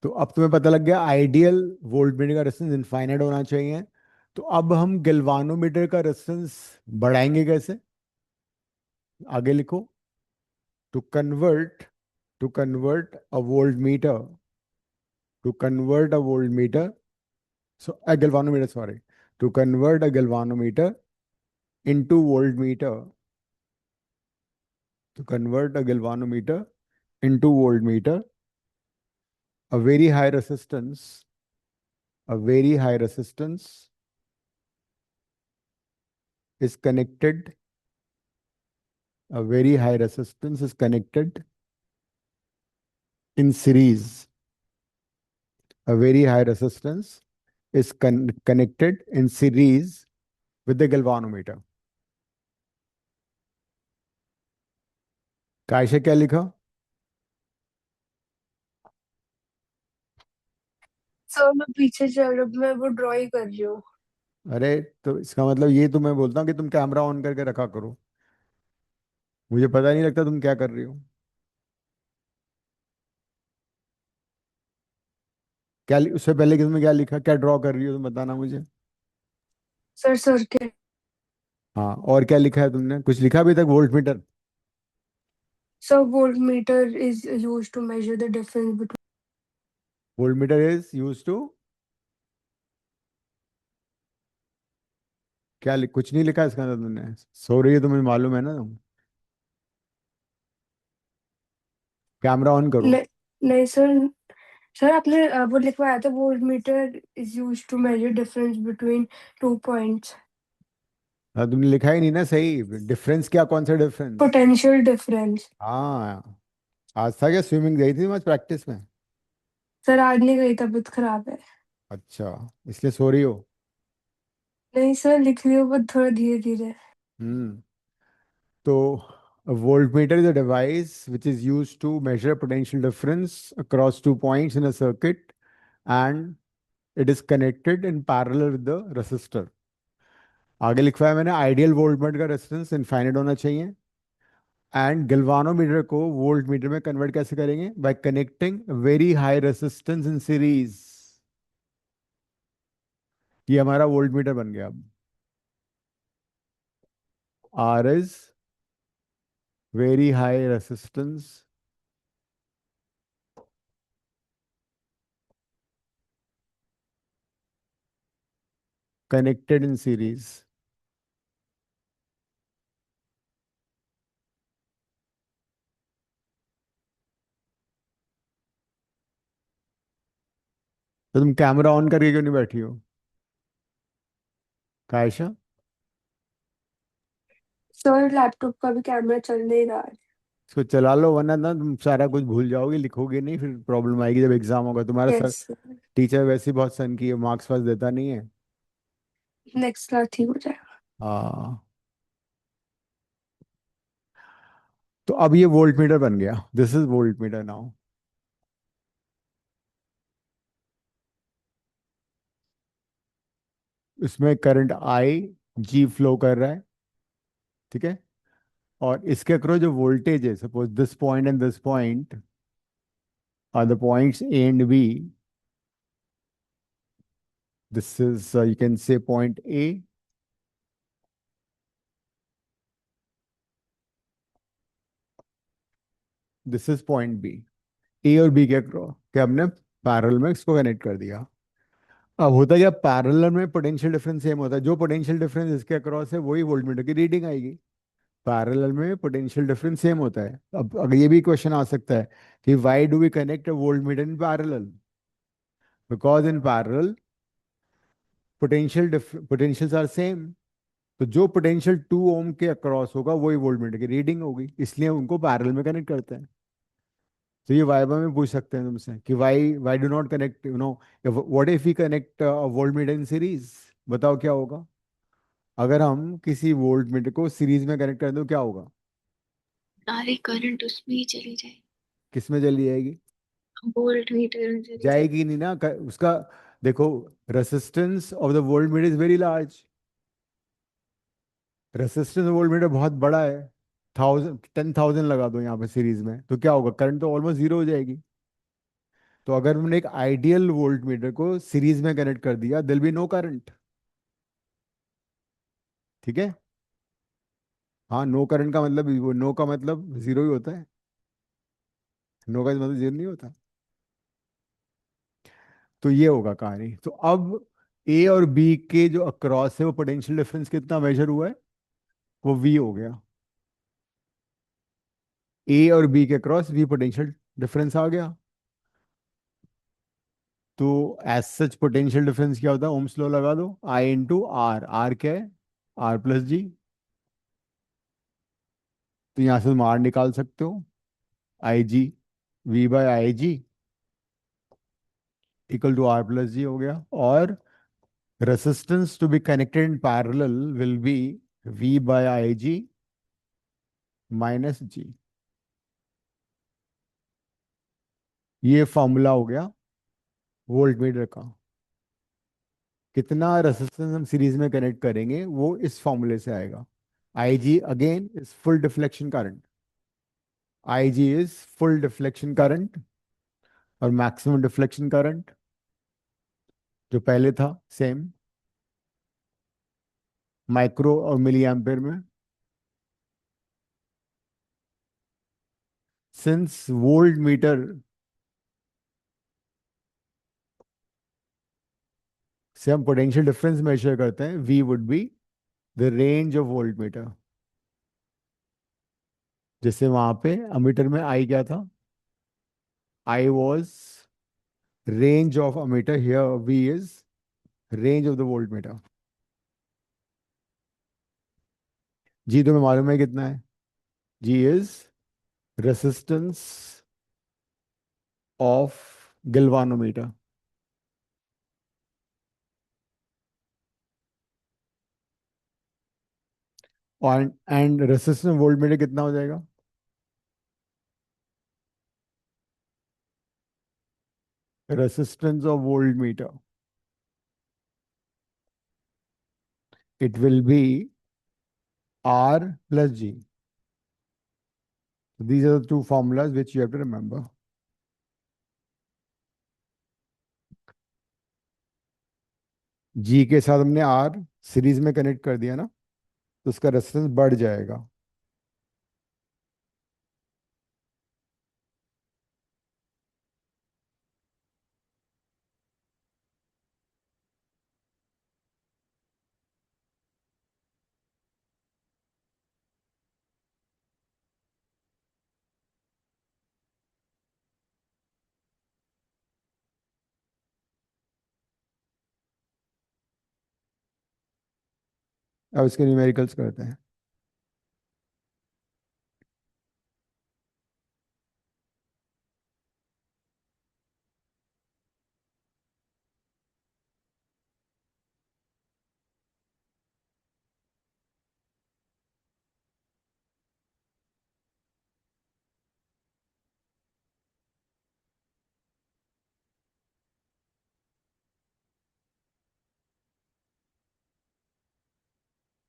तो अब तुम्हें पता लग गया आइडियल वोल्टमीटर का रेजिस्टेंस इनफाइनाइट होना चाहिए. तो अब हम गैल्वानोमीटर का रेजिस्टेंस बढ़ाएंगे कैसे? आगे लिखो. To convert a voltmeter to convert a voltmeter so a galvanometer sorry to convert a galvanometer into voltmeter to convert a galvanometer into voltmeter a very high resistance is connected a very high resistance is connected in series. A very high resistance is connected in series with the galvanometer. कायशा क्या लिखा? Sir मैं पीछे चल रहा हूँ, मैं वो draw ही कर रही हूँ. अरे तो इसका मतलब ये तो मैं बोलता हूँ कि तुम कैमरा ऑन करके रखा करो. मुझे पता नहीं लगता तुम क्या कर रही हो. उससे पहले कि तुमने क्या लिखा, क्या ड्रॉ कर रही हो तुम बताना मुझे. Sir circuit. हाँ, और क्या लिखा है तुमने? कुछ लिखा अभी तक? Voltmeter. Sir voltmeter is used to measure the difference between. Voltmeter is use to कुछ नहीं लिखा इसका अंदर तुमने. सो रही है तो मुझे मालूम है ना तुम. कैमरा ऑन करो. नहीं, नहीं सर. सर आपने वो लिखवाया था voltmeter is used to measure difference between 2 points. हाँ, तुमने लिखा ही नहीं ना सही. डिफरेंस क्या? कौन सा डिफरेंस? Potential difference. हाँ. आज था क्या? स्विमिंग गई थी आज प्रैक्टिस में? सर आज नहीं गई, तबीयत खराब है. अच्छा, इसलिए सो रही हो. नहीं सर, लिख रही हूँ बट थोड़ा धीरे धीरे. हम्म. तो a voltmeter is a device which is used to measure potential difference across 2 points in a circuit, and it is connected in parallel with the resistor. आगे लिखवाया है मैंने आइडियल वोल्टमीटर का रेजिस्टेंस इनफाइनाइट होना चाहिए. एंड गैल्वानोमीटर को voltmeter में convert कैसे करेंगे? By connecting very high resistance in series. ये हमारा वोल्टमीटर बन गया. अब R is very high resistance connected in series. तो तुम कैमरा ऑन करके क्यों नहीं बैठी हो कायशा? सर लैपटॉप का भी कैमरा चल नहीं रहा है. इसको चला लो, वरना ना तुम सारा कुछ भूल जाओगे, लिखोगे नहीं, फिर प्रॉब्लम आएगी जब एग्जाम होगा तुम्हारा. Sir yes. टीचर वैसे ही बहुत सन की है, मार्क्स वार्क्स देता नहीं है. नेक्स्ट क्लास ठीक हो जाएगा. हाँ. तो अब ये वोल्ट मीटर बन गया. This is volt meter now. इसमें करंट आई जी फ्लो कर रहा है. ठीक है. और इसके अक्रॉस जो वोल्टेज है, suppose this point and this point are the points A and B. This is you can say point A. This is point B. A और बी के अक्रॉस के हमने पैरेलल में इसको कनेक्ट कर दिया. अब होता क्या, पैरेलल में पोटेंशियल डिफरेंस सेम होता है. जो पोटेंशियल डिफरेंस इसके अक्रॉस है वही वोल्टमीटर की रीडिंग आएगी. पैरेलल में पोटेंशियल डिफरेंस सेम होता है. अब अगर ये भी क्वेश्चन आ सकता है कि why do we connect a voltmeter in parallel? Because in parallel potentials are same. तो जो पोटेंशियल 2 ओम के अक्रॉस होगा वही वोल्टमीटर की रीडिंग होगी, इसलिए उनको पैरेलल में कनेक्ट करते हैं. तो ये वाइवा में पूछ सकते हैं तुमसे कि why do not connect, what if we connect voltmeter in series? बताओ क्या होगा. अगर हम किसी वोल्ट मीटर को सीरीज में कनेक्ट कर दें तो क्या होगा? सारी करंट उसमें ही चली जाए, किस में चली जाएगी? वोल्ट मीटर में चली जाए। जाएगी नहीं ना, उसका देखो, resistance of the volt metre is very large. Resistance of volt metre बहुत बड़ा है। 10,000 लगा दो यहाँ पे सीरीज में तो क्या होगा? करंट तो ऑलमोस्ट जीरो हो जाएगी। तो अगर हमने एक आइडियल वोल्ट मीटर को सीरीज में कनेक्ट कर दिया, दिल बी नो करंट। ठीक है। हाँ, नो करंट का मतलब, वो नो का मतलब जीरो ही होता है। नो का मतलब जीरो नहीं होता। तो ये होगा कहानी। तो अब ए और बी के जो अक्रॉस है वो पोटेंशियल डिफरेंस कितना मेजर हुआ है? वो वी हो गया। ए और बी के क्रॉस वी पोटेंशियल डिफरेंस आ गया। तो एज सच पोटेंशियल डिफरेंस क्या होता है? ओम्स लॉ लगा दो, आई इंटू आर। आर क्या है? R plus G. तो यहां से तुम आर निकाल सकते हो। I G, V by I G equal to R plus G हो गया। और resistance to be connected in parallel will be V by I G minus G. ये फॉर्मूला हो गया वोल्ट मीटर का। कितना रेसिस्टेंस हम सीरीज में कनेक्ट करेंगे वो इस फॉर्मूले से आएगा। I G again is full deflection current. I G is full deflection current और मैक्सिमम डिफ्लेक्शन करंट जो पहले था सेम, माइक्रो और मिली एम्पेयर में। सिंस वोल्ट मीटर से हम पोटेंशियल डिफरेंस मेजर करते हैं, V would be the range of volt meter. जैसे वहां पे अमीटर में आई क्या था? I was range of ammeter, here V is range of the volt meter. जी तुम्हें मालूम है कितना है? G is resistance of galvanometer. और एंड रेसिस्टेंस वोल्ट मीटर कितना हो जाएगा? Resistance of volt metre, it will be R plus G. So these are the two formulas which you have to remember. G के साथ हमने R series में connect कर दिया ना, तो उसका रेजिस्टेंस बढ़ जाएगा। अब इसके न्यूमेरिकल्स करते हैं।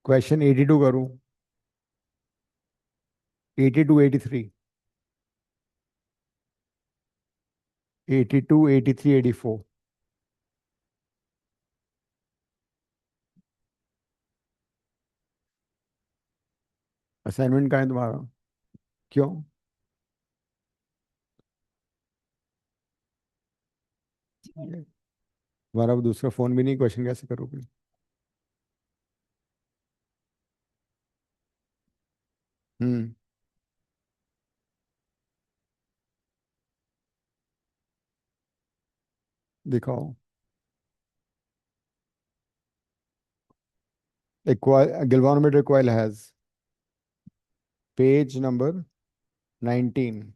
क्वेश्चन 82 करूं? 82, 83, 82, 83, 84। असाइनमेंट का है तुम्हारा? क्यों? तुम्हारा वो दूसरा फोन भी नहीं, क्वेश्चन कैसे करोगे? हम्म। दिखाओ। A galvanometer coil has page number 19,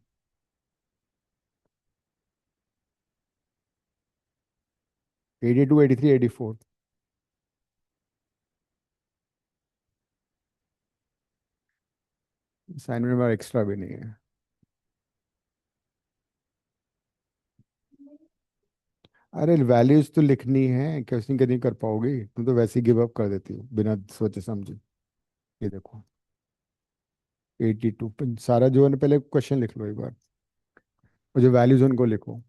82, 83, 84। Assignment में एक्स्ट्रा भी नहीं है। अरे वैल्यूज तो लिखनी है, क्वेश्चन नहीं कर पाओगी तुम तो, वैसे ही गिव अप कर देती हो बिना सोचे समझे। ये देखो 82, सारा जो है ना, पहले क्वेश्चन लिख लो एक बार, और जो वैल्यूज उनको लिखो।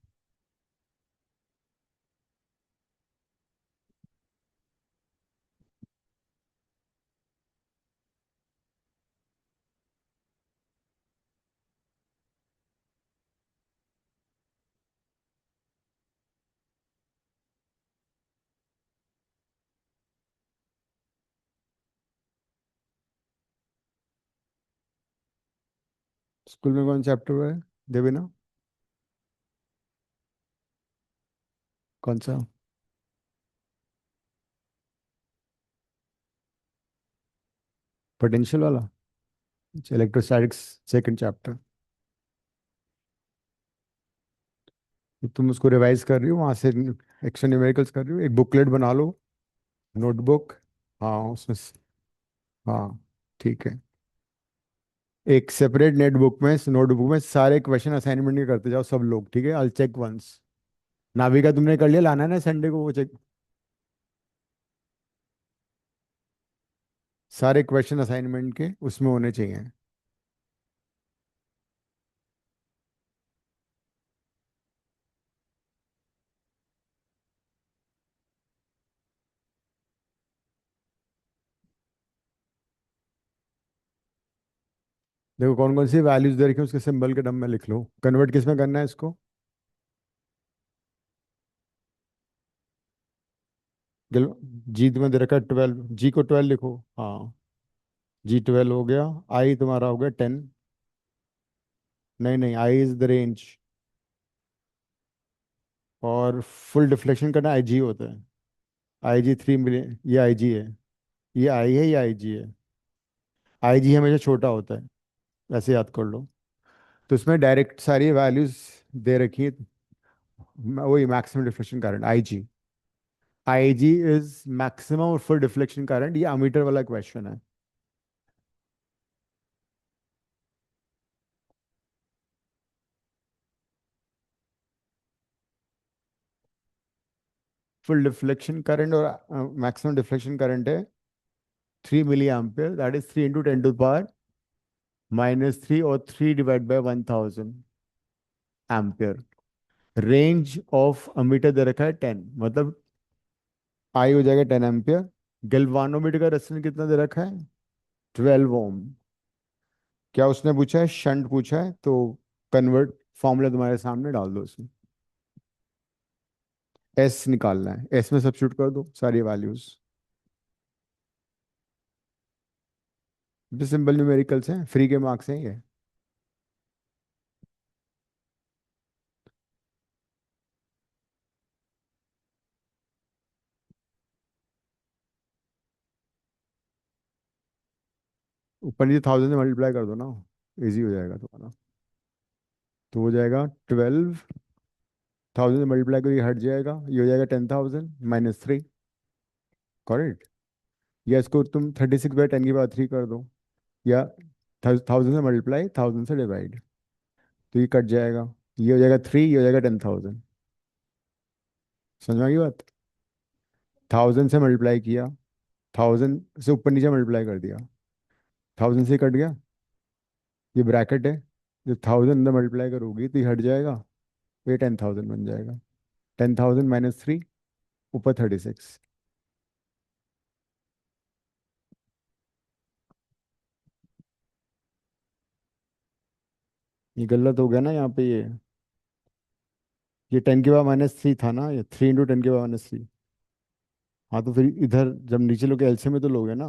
स्कूल में कौन चैप्टर है देवेना? कौन सा? पोटेंशियल वाला? Electrostatics second chapter. तुम उसको रिवाइज कर रही हो वहां से, एक्स्ट्रा न्यूमेरिकल्स कर रही हो, एक बुकलेट बना लो, नोटबुक। हाँ उसमें हाँ ठीक है। एक सेपरेट नेटबुक में, नोटबुक में सारे क्वेश्चन असाइनमेंट के करते जाओ सब लोग, ठीक है? I check once. नाविका तुमने कर लिया, लाना है ना संडे को वो चेक, सारे क्वेश्चन असाइनमेंट के उसमें होने चाहिए। देखो कौन कौन सी वैल्यूज दे रखी है, उसके सिंबल के टर्म में लिख लो। कन्वर्ट किस में करना है इसको? जी में दे रखा है 12, जी को 12 लिखो। हाँ जी 12 हो गया। आई तुम्हारा हो गया 10। नहीं नहीं, आई इज द रेंज। और फुल डिफ्लेक्शन करना आई जी होता है। आई जी 3 मिलियन, ये आई जी है। ये आई है, ये आई जी है। आई जी हमेशा छोटा होता है, वैसे याद कर लो। तो इसमें डायरेक्ट सारी वैल्यूज दे रखी है। वही maximum deflection current I G. I G is maximum और फुल डिफ्लेक्शन करंट, ये अमीटर वाला क्वेश्चन है। फुल डिफ्लेक्शन करंट और मैक्सिमम डिफ्लेक्शन करंट है 3 मिली एम्पियर, दैट इज 3 × 10⁻³ और 3/1000 एम्पियर। रेंज ऑफ अमीटर दे रखा है 10, मतलब आई हो जाएगा 10 एम्पियर। गैल्वानोमीटर का रेजिस्टेंस कितना दे रखा है? 12 ओम। क्या उसने पूछा है? शंट पूछा है, तो कन्वर्ट फॉर्मूला तुम्हारे सामने डाल दो उसमें। एस निकालना है, एस में सब्स्टिट्यूट कर दो सारी वैल्यूज। सिंपल न्यूमेरिकल्स हैं, फ्री के मार्क्स हैं ये। ऊपर नीचे 1000 से मल्टीप्लाई कर दो ना, इजी हो जाएगा तुम्हारा। तो हो जाएगा 12,000 से मल्टीप्लाई करो, ये हट जाएगा, ये हो जाएगा 10,000 - 3। करेक्ट? या इसको तुम 36/10³ कर दो, या 1000 से मल्टीप्लाई 1000 से डिवाइड, तो ये कट जाएगा। ये हो जाएगा 3, ये हो जाएगा 10,000। समझ में आ गई बात? 1000 से मल्टीप्लाई किया, 1000 से ऊपर नीचे मल्टीप्लाई कर दिया, 1000 से कट गया, ये ब्रैकेट है। जब 1000 अंदर मल्टीप्लाई करोगी तो ये हट जाएगा, तो ये 10,000 बन जाएगा। 10,000 - 3, ऊपर 36। ये गलत हो गया ना यहाँ पे, ये 10⁻³ था ना, ये 3 × 10⁻³ हाँ तो फिर इधर जब नीचे लोग एलसीएम में तो लोगे ना,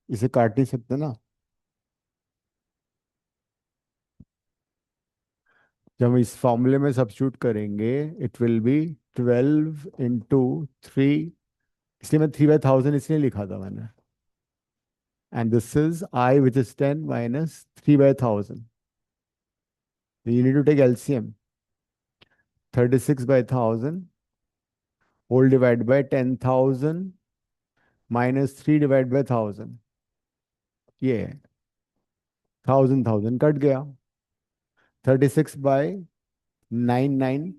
इसे काट नहीं सकते ना। जब हम इस फॉर्मूले में सब्स्टिट्यूट करेंगे, इट विल बी 12 × 3, इसलिए मैं 3/1000 इसलिए लिखा था मैंने। And this is I which is 10 - 3/1000। You need to take LCM. 36/1000 whole divided by 10,000 - 3 divided by 1000, ये है। थाउजेंड थाउजेंड कट गया। 36/99।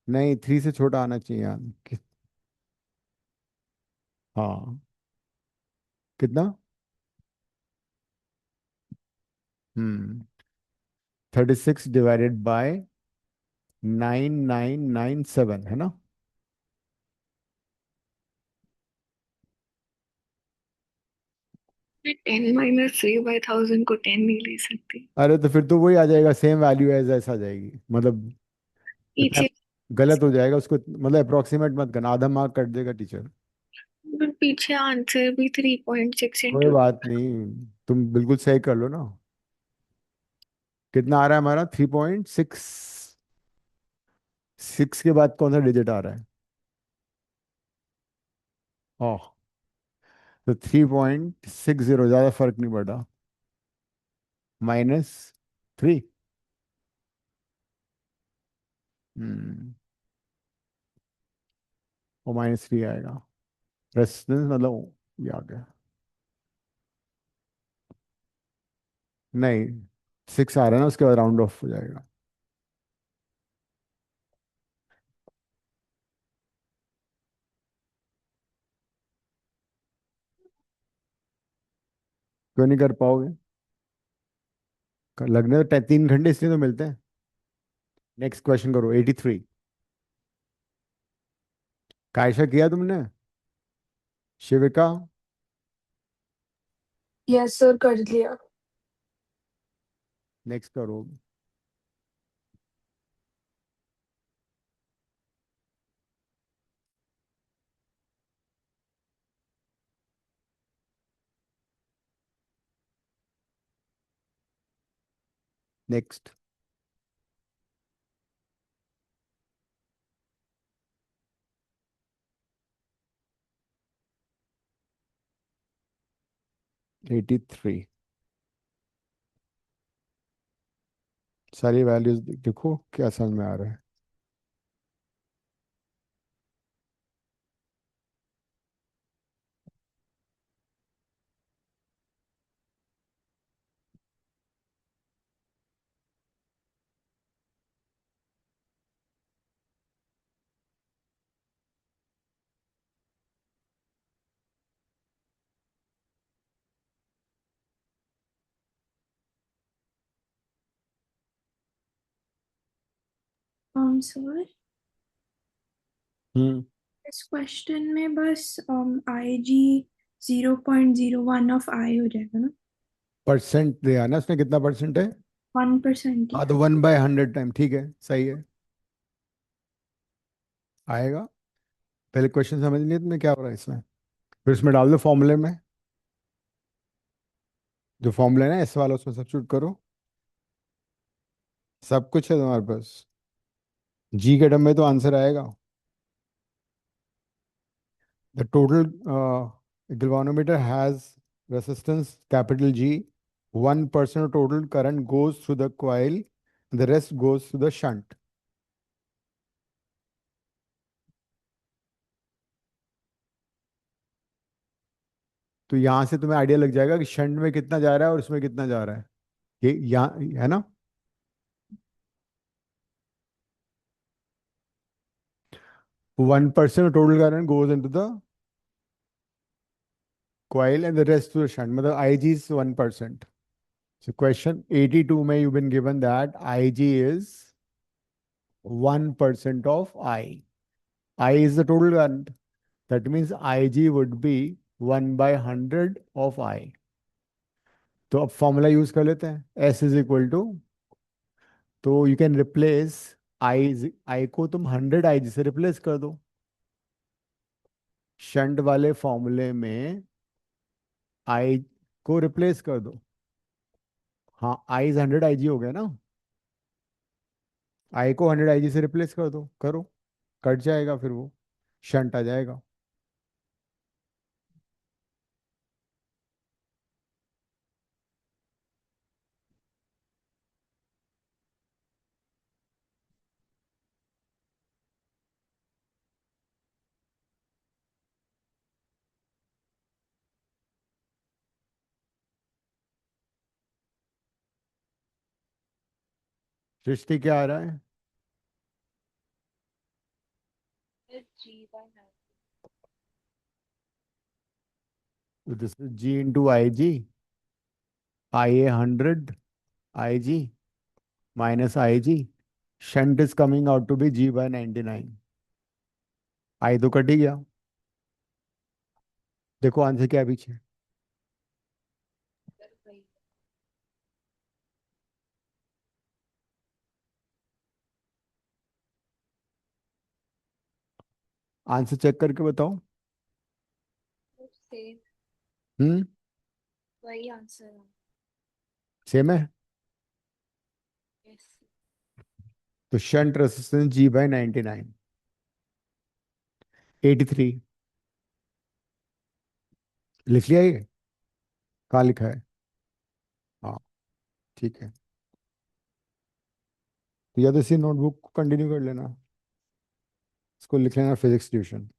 नहीं, 3 से छोटा आना चाहिए यार। हाँ, कितना? 36/9997 है ना? मैं 10 - 3/1000 को 10 नहीं ले सकती। अरे तो फिर तो वही आ जाएगा, सेम वैल्यू एज ऐसा आ जाएगी, मतलब इतना पीछे गलत हो जाएगा उसको, मतलब अप्रोक्सीमेट मत करना, आधा मार्क कट देगा टीचर। पीछे आंसर भी 3.6 कोई इंटू। बात नहीं, तुम बिल्कुल सही कर लो ना। कितना आ रहा है हमारा? 3.6। 6 के बाद कौन सा डिजिट आ रहा है? ओह, तो 3.60, ज़्यादा फर्क नहीं पड़ा। -3। हम्म वो -3 आएगा। रेजिस्टेंस मतलब ये आ गया। नहीं, 6 आ रहा है ना, उसके बाद राउंड ऑफ हो जाएगा। क्यों नहीं कर पाओगे? लगने तो 3 घंटे इसलिए तो मिलते हैं। नेक्स्ट क्वेश्चन करो, 83। कायशा किया तुमने? शिविका? यस सर, कर लिया। नेक्स्ट करो। नेक्स्ट। 83। सारी वैल्यूज देखो क्या समझ में आ रहा है। सर, हम्म इस क्वेश्चन में बस आई जी 0.01 ऑफ आई हो जाएगा ना? परसेंट दिया ना उसने, कितना परसेंट है? 1% ही। हाँ, तो 1/100 टाइम, ठीक है, सही है, आएगा। पहले क्वेश्चन समझ लिए तुमने क्या हो रहा है इसमें? फिर उसमें डाल दो फॉर्मूले में, जो फॉर्मूला है ना एस वाला, उसमें सब्स्टिट्यूट करो। सब कुछ है तुम्हारे पास। जी के टर्म में तो आंसर आएगा। The total galvanometer has resistance capital G. 1% of total current goes through the coil, the rest goes through the shunt. तो यहाँ से तुम्हें आइडिया लग जाएगा कि शंट में कितना जा रहा है और इसमें कितना जा रहा है। ये यहाँ है ना? 1% of total current goes into the coil and the rest to the shunt. मतलब IG is 1%. So question 82 में you've been given that IG is 1% of I. I is the total current. That means IG would be 1/100 of I. तो अब formula use कर लेते हैं, S is equal to, तो you can replace आई को तुम 100 IG से रिप्लेस कर दो। शंट वाले फॉर्मूले में आई को रिप्लेस कर दो। हाँ, आई इज 100 IG हो गया ना। आई को 100 IG से रिप्लेस कर दो, करो, कट जाएगा, फिर वो शंट आ जाएगा। सृष्टि क्या आ रहा है? This is G into I G, I A 100 I G minus I G, shunt is coming out to be G by 99। I तो कट ही गया। देखो आंसर क्या है पीछे। आंसर चेक करके बताओ। सेम हम्म। वही आंसर है। सेम है। यस। तो शंट रेसिस्टेंस जी बाय 99, 83। लिख लिया ये? कहाँ लिखा है? हाँ, ठीक है। तो या तो इसी नोटबुक को कंटिन्यू कर लेना, इसको लिख लेना फिजिक्स ट्यूशन,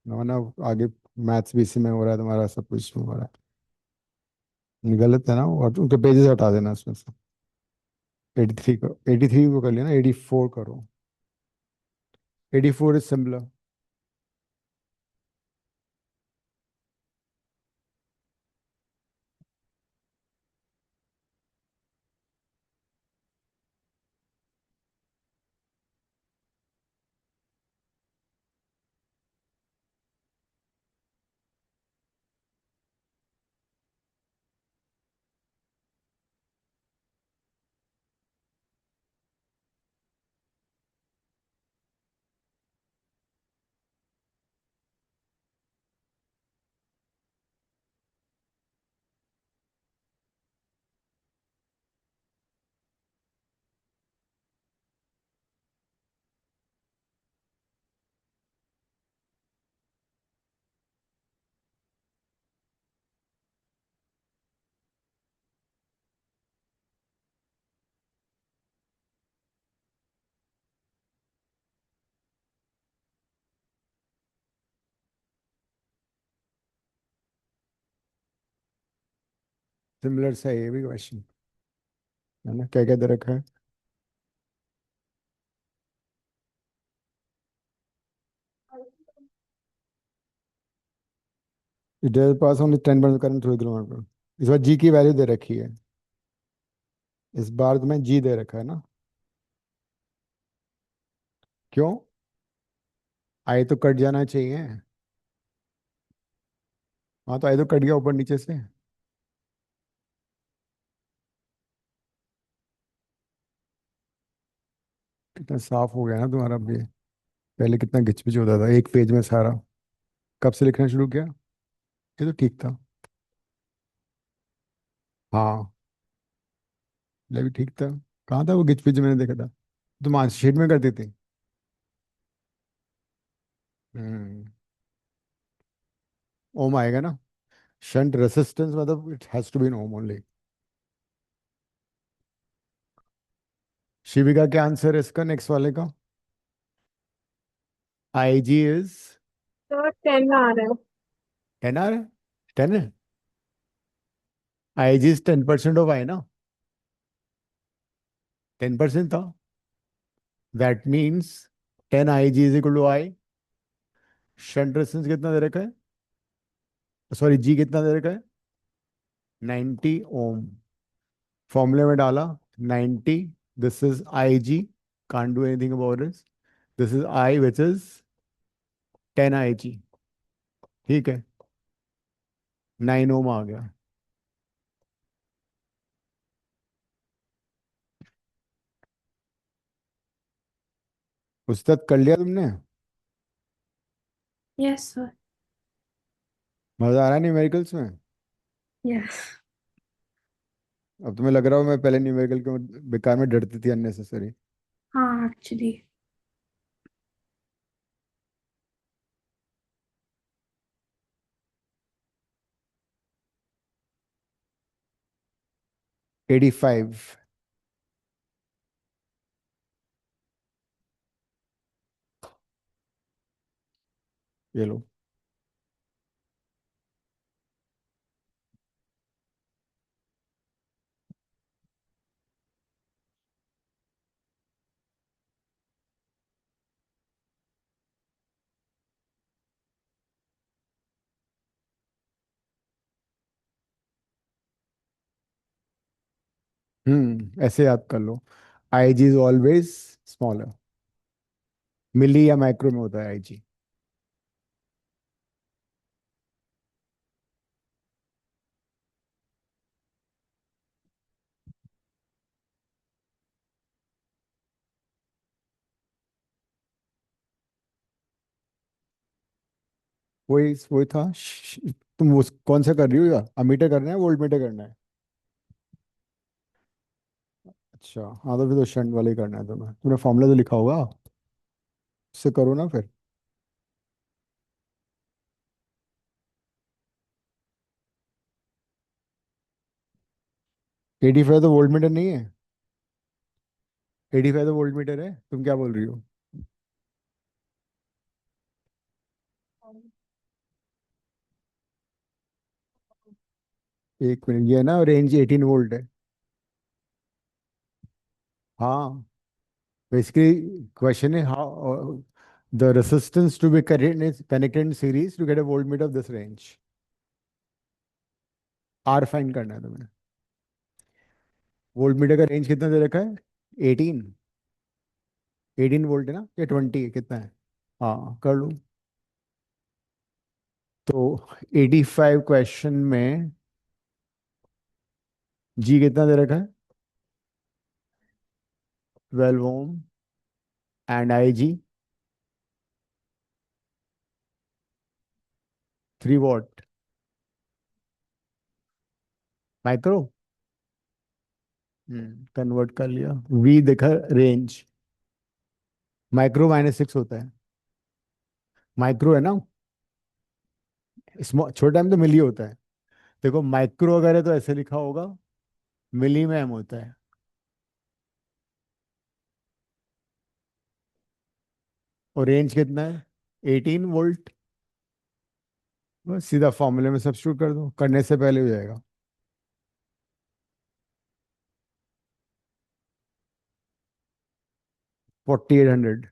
वरना आगे मैथ्स भी इसी में हो रहा है तुम्हारा, सब कुछ इसमें हो रहा है, गलत है ना, और उनके पेजेस हटा देना उसमें से। 83 को, 83 को कर लेना, 84 करो। 84 इज सिमिलर। सिमिलर से है ये भी क्वेश्चन, है ना? क्या क्या दे रखा है? It pass only 10% current through kilometre. इस बार जी की वैल्यू दे रखी है, इस बार तुम्हें जी दे रखा है ना। क्यों? आई तो कट जाना चाहिए। हाँ, तो आई तो कट गया ऊपर नीचे से। कितना साफ हो गया ना तुम्हारा भी। पहले कितना घिचपिच होता था एक पेज में सारा। कब से लिखना शुरू किया? ये तो ठीक था। हाँ, ये भी ठीक था। कहाँ था वो घिचपिच, मैंने देखा था। तुम आंसर शीट में करती थी। हम्म। ओम आएगा ना। शंट रेसिस्टेंस मतलब it has to be in ohm only. Shivika क्या आंसर है इसका, नेक्स्ट वाले का? आई जी इज तो 10 आ रहा है। 10 आ रहा है। 10 है। आई जी इज 10% ऑफ आई ना, 10% था। That means 10 I G is equal to I. Shunt resistance कितना दे रखा है, सॉरी जी कितना दे रखा है? 90 ओम। फॉर्मूले में डाला 90, this is I G, can't do anything about this is I which is 10 I G. ठीक है, 9 ओम आ गया। उस तक कर लिया तुमने? Yes sir. मजा आ रहा है न्यूमेरिकल्स में? यस। अब तुम्हें लग रहा हो मैं पहले न्यूमेरिकल के बेकार में डरती थी अननेसेसरी। हाँ एक्चुअली। 85। ये लो। ऐसे याद कर लो, आई जी इज ऑलवेज स्मॉलर। मिली या माइक्रो में होता है आई जी। वही वही था। तुम उस कौन सा कर रही हो, या अमीटर करना है वोल्ट मीटर करना है? अच्छा हाँ, तो फिर तो शंट वाला ही करना है तुम्हें। तुमने फॉर्मूला तो लिखा होगा, उससे करो ना फिर। 85 तो वोल्ट मीटर नहीं है। 85 तो वोल्ट मीटर है, तुम क्या बोल रही हो? एक मिनट, ये है ना रेंज 18 वोल्ट है। हाँ, बेसिकली क्वेश्चन है how the resistance to be connected in series to get a voltmeter of this range। R find करना है तुम्हें। वोल्टमीटर का रेंज कितना दे रखा है? 18। 18 वोल्ट है ना, या 20 है, कितना है? हाँ कर लो। तो 85 क्वेश्चन में जी कितना दे रखा है? 12 ओम। एंड आई जी 3 वॉट। माइक्रो। कन्वर्ट कर लिया। वी देखा रेंज। माइक्रो -6 होता है। माइक्रो है ना, स्मॉल छोटा में तो मिली होता है। देखो माइक्रो अगर है तो ऐसे लिखा होगा, मिली में एम होता है। और रेंज कितना है? 18 वोल्ट। बस सीधा फॉर्मूले में सब्स्टिट्यूट कर दो, करने से पहले हो जाएगा। 4800।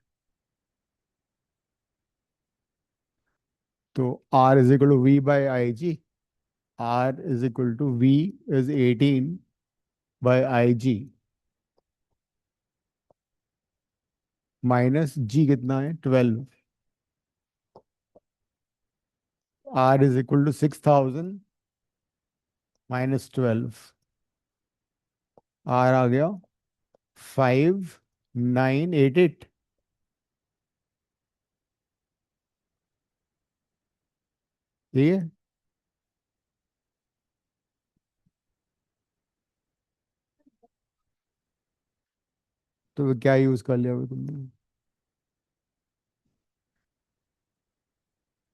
तो R is equal to V by I G. R is equal to V is 18 by I G, minus G कितना है? 12। R is equal to 6000 -12। R आ गया 5988। ठीक है। तो क्या यूज कर लिया अभी तुमने?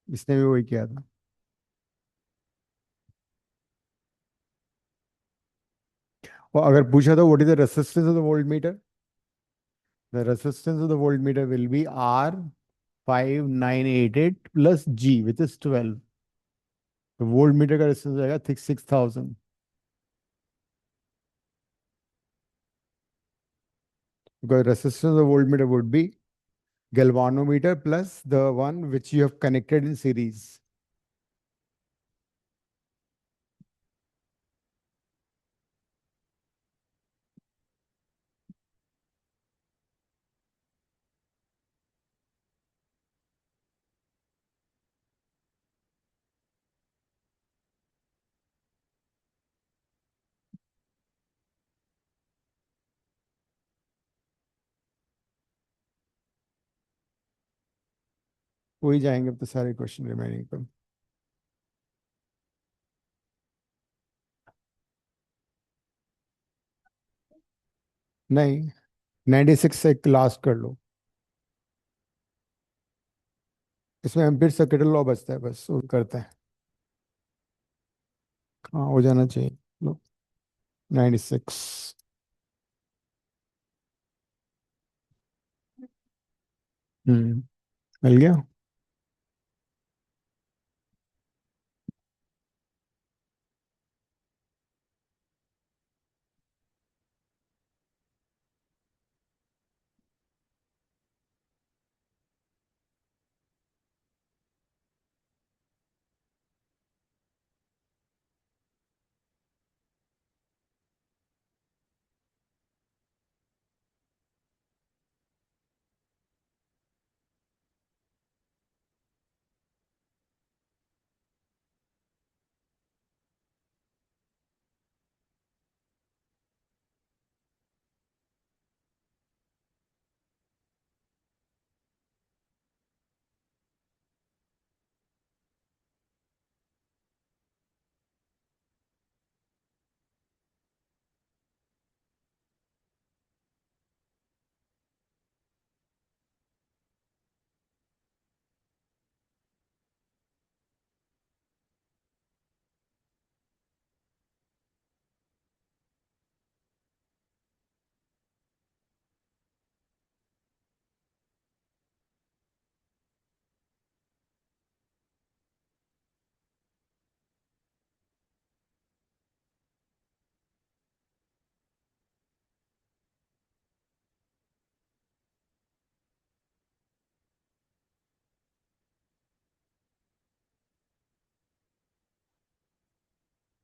इसने भी वही किया था। और अगर पूछा तो what is the resistance of the volt metre, the resistance of the volt metre will be R 5988 plus G which is 12। तो वोल्ट मीटर का रेसिस्टेंस आएगा 6000, because resistance of the voltmeter would be galvanometer plus the one which you have connected in series। हो ही जाएंगे अब तो सारे question remaining तो। नहीं, 96 से लास्ट कर लो। इसमें एम्पीयर सर्किटल लॉ बचता है, बस वो करते हैं। हाँ हो जाना चाहिए। लो 96। मिल गया।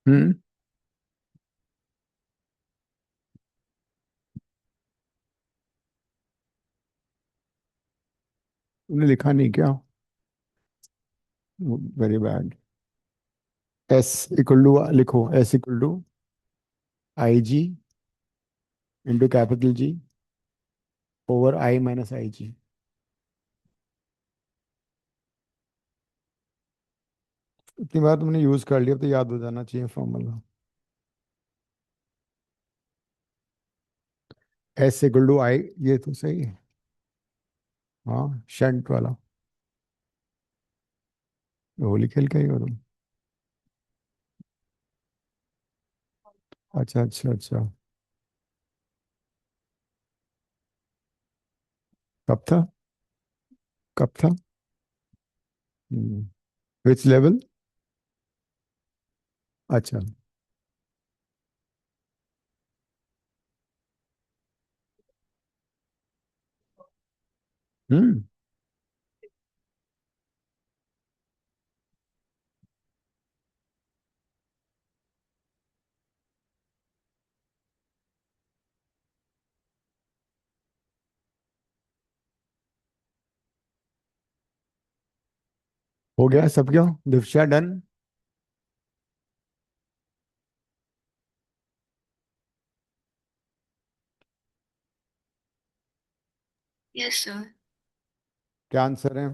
हम्म तुमने लिखा नहीं क्या? Very bad. S equal to, लिखो S equal to I G into capital G over I minus I G. इतनी बार तुमने यूज कर लिया, अब तो याद हो जाना चाहिए फॉर्मूला। एस इक्वल टू आई, ये तो सही है। हाँ, शंट वाला। होली खेल के ही हो तुम? अच्छा अच्छा अच्छा। कब था? कब था? Which level? अच्छा। हम्म हो गया सब क्या? दिवसा डन। Yes sir. क्या आंसर है?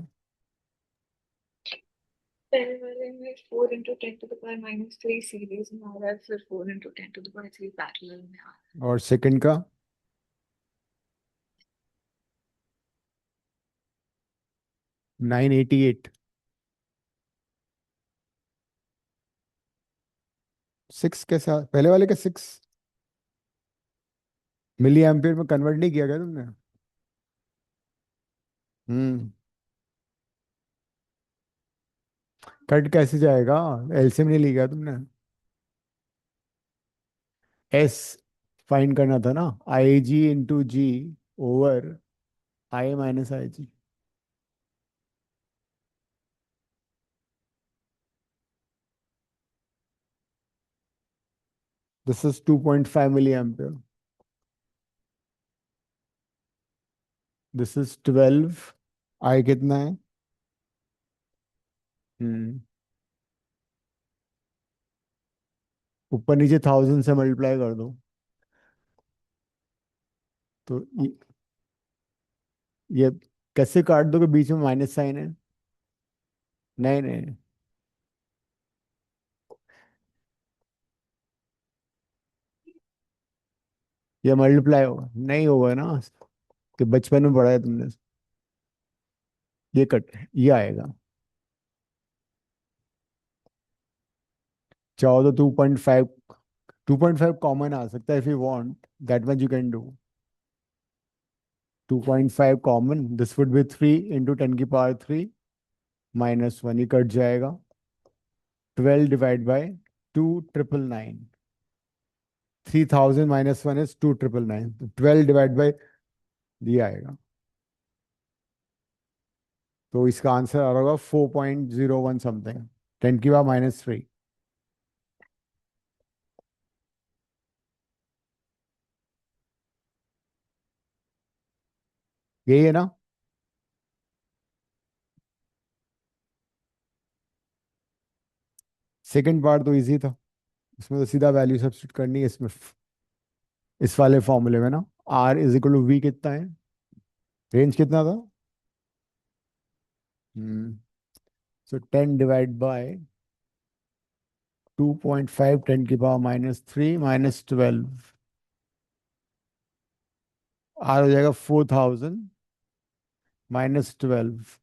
पहले वाले में 4 × 10⁻³ सीरीज में आ रहा है, फिर 4 × 10⁻³ पैरेलल में आ रहा और सेकंड का? 988। 6 के साथ पहले वाले का 6 मिली एम्पियर में कन्वर्ट नहीं किया गया तुमने? हम्म कट कैसे जाएगा? एलसीएम नहीं लिया तुमने? एस फाइंड करना था ना, I G into G over I minus I G. This is 2.5 milli ampere. This is 12। I कितना है? हम्म ऊपर नीचे 1000 से मल्टीप्लाई कर दो। तो ये कैसे काट दो कि बीच में माइनस साइन है? नहीं नहीं, ये मल्टीप्लाई होगा नहीं होगा ना, कि बचपन में पढ़ा है तुमने। ये कट, ये आएगा। चाहो तो 2.5, 2.5 कॉमन आ सकता है, if you want that much you can do. 2.5 common, this would be 3 × 10⁻³ -1, he cut जाएगा। 12 डिवाइड बाय 2,999। 3000 -1 इज 2,999, तो 12 डिवाइड बाय ये आएगा। तो इसका आंसर आ रहा होगा 4.01 समथिंग, 10⁻³ यही है ना? सेकंड पार्ट तो इजी था, इसमें तो सीधा वैल्यू सब्स्टिट्यूट करनी है इसमें, इस वाले फॉर्मूले में ना। R is equal to V कितना है? रेंज कितना था? Hmm so 10 divide by 2.5, 10⁻³ -12, R हो जाएगा 4000 -12,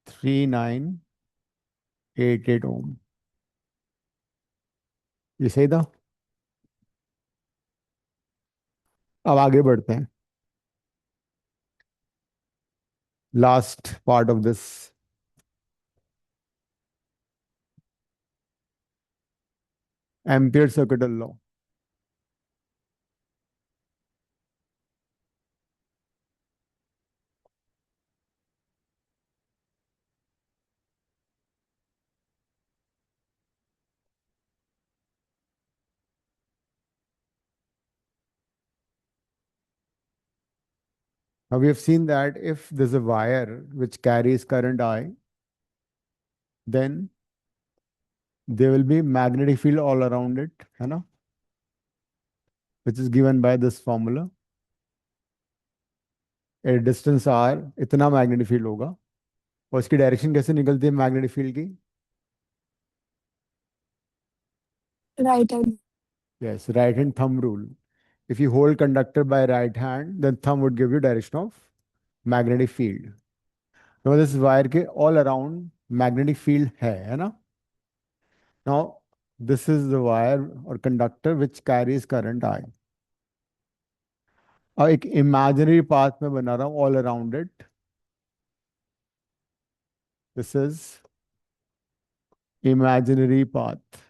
3988 ओम। ये सही था। अब आगे बढ़ते हैं, last part of this, ampere circuital law. Now we have seen that if there's a wire which carries current I, then there will be magnetic field all around it, है ना, which is given by this formula. At distance r इतना magnetic field होगा, और इसकी direction कैसे निकलती है magnetic field की? Right hand. Yes, right hand thumb rule. If you hold conductor by right hand, then thumb would give you direction of magnetic field. Now this wire के all around magnetic field है ना? Now this is the wire or conductor which carries current I. अब एक imaginary path में बना रहा हूँ all around it. This is imaginary path.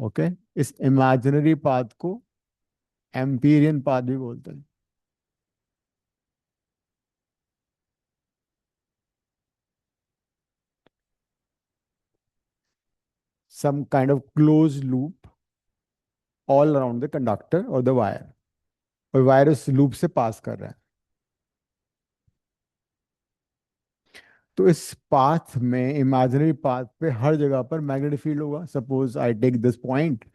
Okay? इस imaginary path को Amperian path भी बोलते हैं. Some kind of closed loop all around the conductor or the wire. और वायर उस लूप से पास कर रहा है. तो इस पाथ में, इमेजिनरी पाथ पे हर जगह पर मैग्नेटिक फील्ड होगा. Suppose I take this point,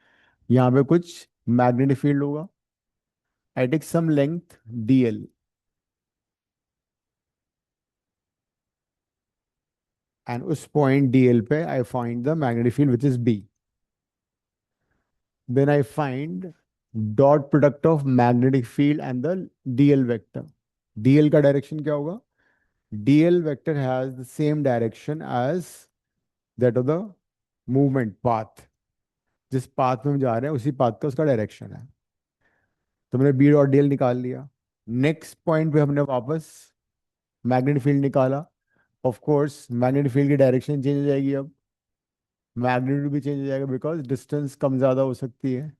यहाँ पे कुछ मैग्नेटिक फील्ड होगा. I take some length dl, and उस पॉइंट dl पे I find the magnetic field which is b. Then I find dot product of magnetic field and the dl vector. dl का direction क्या होगा? dl vector has the same direction as that of the movement path. जिस path में हम जा रहे हैं उसी पाथ का उसका डायरेक्शन है. तो मैंने बी डॉट dl निकाल लिया. नेक्स्ट पॉइंट पे हमने वापस मैग्नेटिक फील्ड निकाला. ऑफ कोर्स मैग्नेटिक फील्ड की डायरेक्शन चेंज हो जाएगी. अब मैग्नीट्यूड भी चेंज हो जाएगा बिकॉज डिस्टेंस कम ज़्यादा हो सकती है.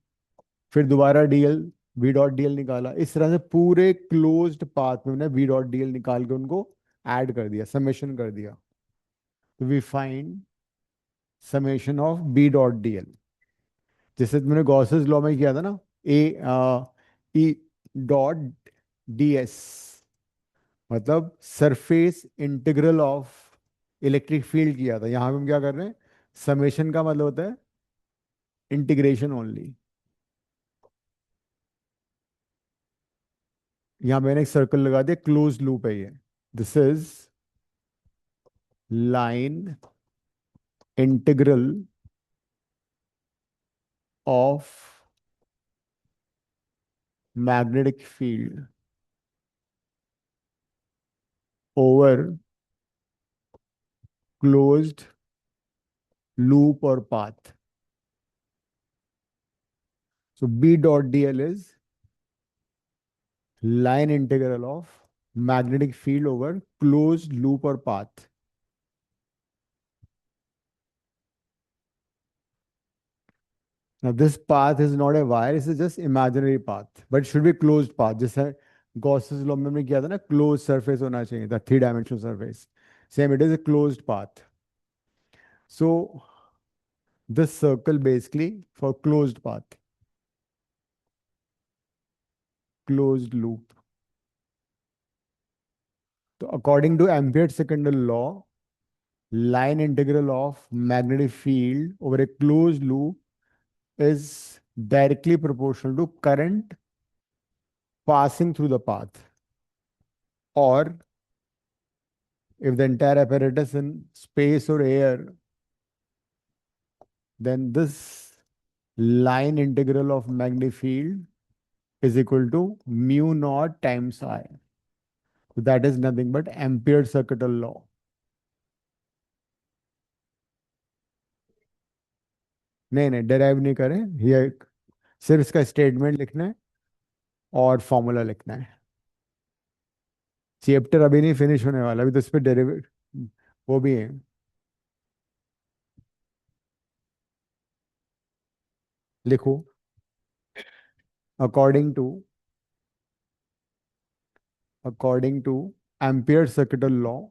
फिर दोबारा dl, v डॉट dl निकाला. इस तरह से पूरे क्लोज्ड पाथ में हमने v डॉट dl निकाल के उनको ऐड कर दिया, समेशन कर दिया. तो we find summation of b dot dl. जैसे मैंने गॉसेस लॉ में किया था ना, e डॉट ds, मतलब surface integral of electric field किया था. यहां पे हम क्या कर रहे हैं? समेशन का मतलब होता है इंटीग्रेशन ओनली. यहां मैंने एक सर्कल लगा दिया, क्लोज लूप है ये. This is line integral of magnetic field over closed loop और path. So B dot dl is line integral of magnetic field over closed loop or path. Now this path is not a wire, this is just imaginary path, but it should be closed path. जैसे Gauss's law में हमने किया था ना, closed surface होना चाहिए था, 3-dimensional surface. Same, it is a closed path. So this circle basically for closed path, closed loop. So according to Ampere's second law, line integral of magnetic field over a closed loop is directly proportional to current passing through the path. Or if the entire apparatus in space or air, then this line integral of magnetic field is equal to mu naught times I. So that is nothing but Ampere's circuital law. नहीं derive नहीं करें, ये सिर्फ इसका statement लिखना है और formula लिखना है. चैप्टर अभी नहीं फिनिश होने वाला, अभी तो इस पे डेरिवेट वो भी है. लिखो. According to Ampere's circuital law,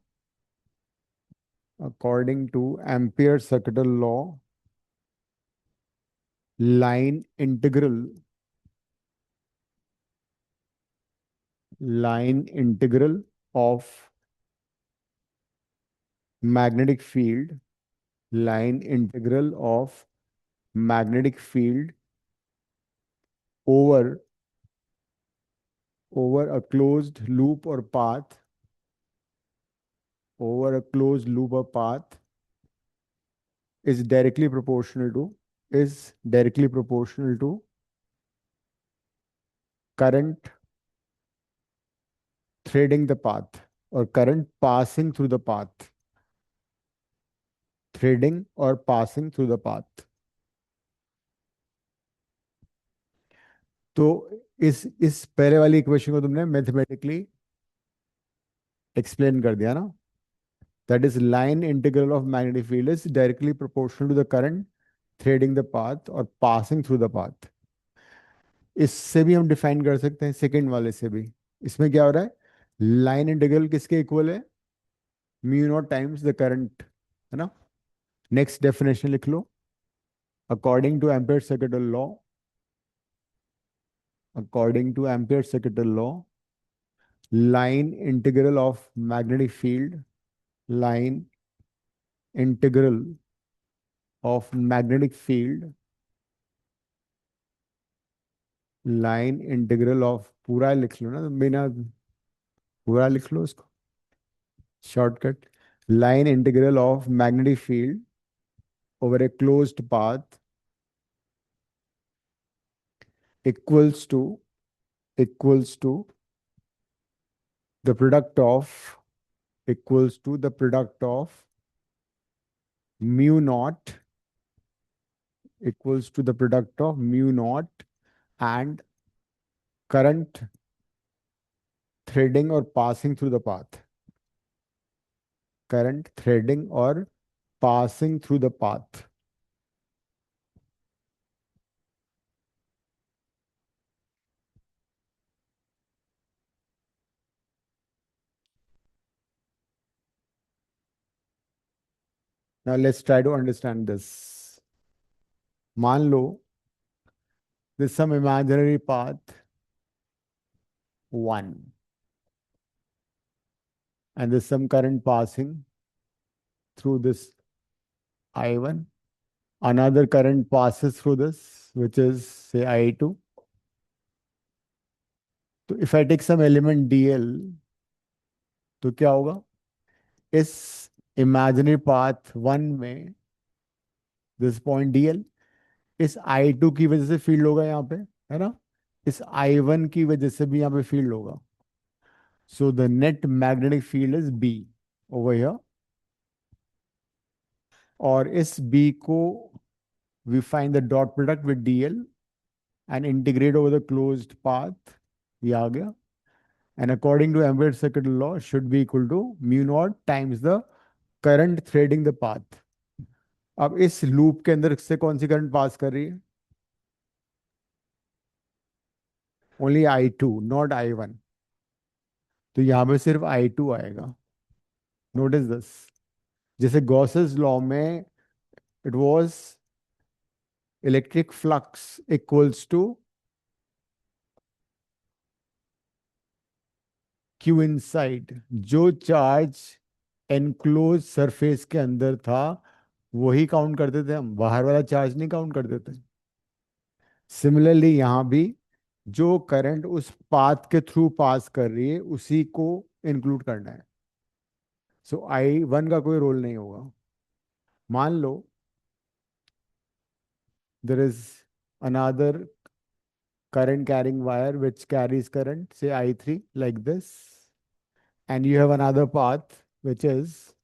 according to Ampere's circuital law, line integral line integral of magnetic field, line integral of magnetic field over a closed loop or path, over a closed loop or path is directly proportional to current threading the path or current passing through the path, threading or passing through the path. तो इस पहले वाली equation को तुमने mathematically explain कर दिया ना. That is line integral of magnetic field is directly proportional to the current threading the path और पासिंग थ्रू द पाथ. इससे भी हम डिफाइन कर सकते हैं, सेकंड वाले से भी. इसमें क्या हो रहा है, लाइन इंटीग्रल किसके इक्वल है, mu naught times the current, है ना. नेक्स्ट डेफिनेशन लिख लो. According to Ampere circuital law, according to Ampere's second law, line integral of magnetic field, line integral of magnetic field, line integral of, पूरा लिख लो ना, बिना पूरा लिख लो इसको, shortcut. line integral of magnetic field over a closed path equals to the product of mu naught and current threading or passing through the path. Current threading or passing through the path. Now let's try to understand this. मान लो there's some imaginary path 1 and there's some current passing through this I1. Another current passes through this, which is say I2. So if I take some element dl, तो क्या होगा, इस imaginary path 1 में this point dl, इस I2 की वजह से field होगा यहाँ पे, है ना. इस I1 की वजह से भी यहाँ पे फील्ड होगा. So the net magnetic field is B over here. और इस B को we find the dot product with dl and integrate over the closed path. ये आ गया. And according to Ampere's second law should be equal to mu naught times the current threading the path. अब इस loop के अंदर से कौन सी current pass कर रही है, ओनली I2 नॉट I1. तो यहां पे सिर्फ I2 आएगा. Notice this. जैसे गॉसेस लॉ में it was electric flux equals to Q inside. जो चार्ज एनक्लोज सरफेस के अंदर था वही काउंट करते थे हम, बाहर वाला चार्ज नहीं काउंट करते थे. सिमिलरली यहां भी जो करंट उस पाथ के थ्रू पास कर रही है उसी को इंक्लूड करना है. सो I1 का कोई रोल नहीं होगा. मान लो there is another current carrying wire which carries current, say I3 like this, and you have another path which is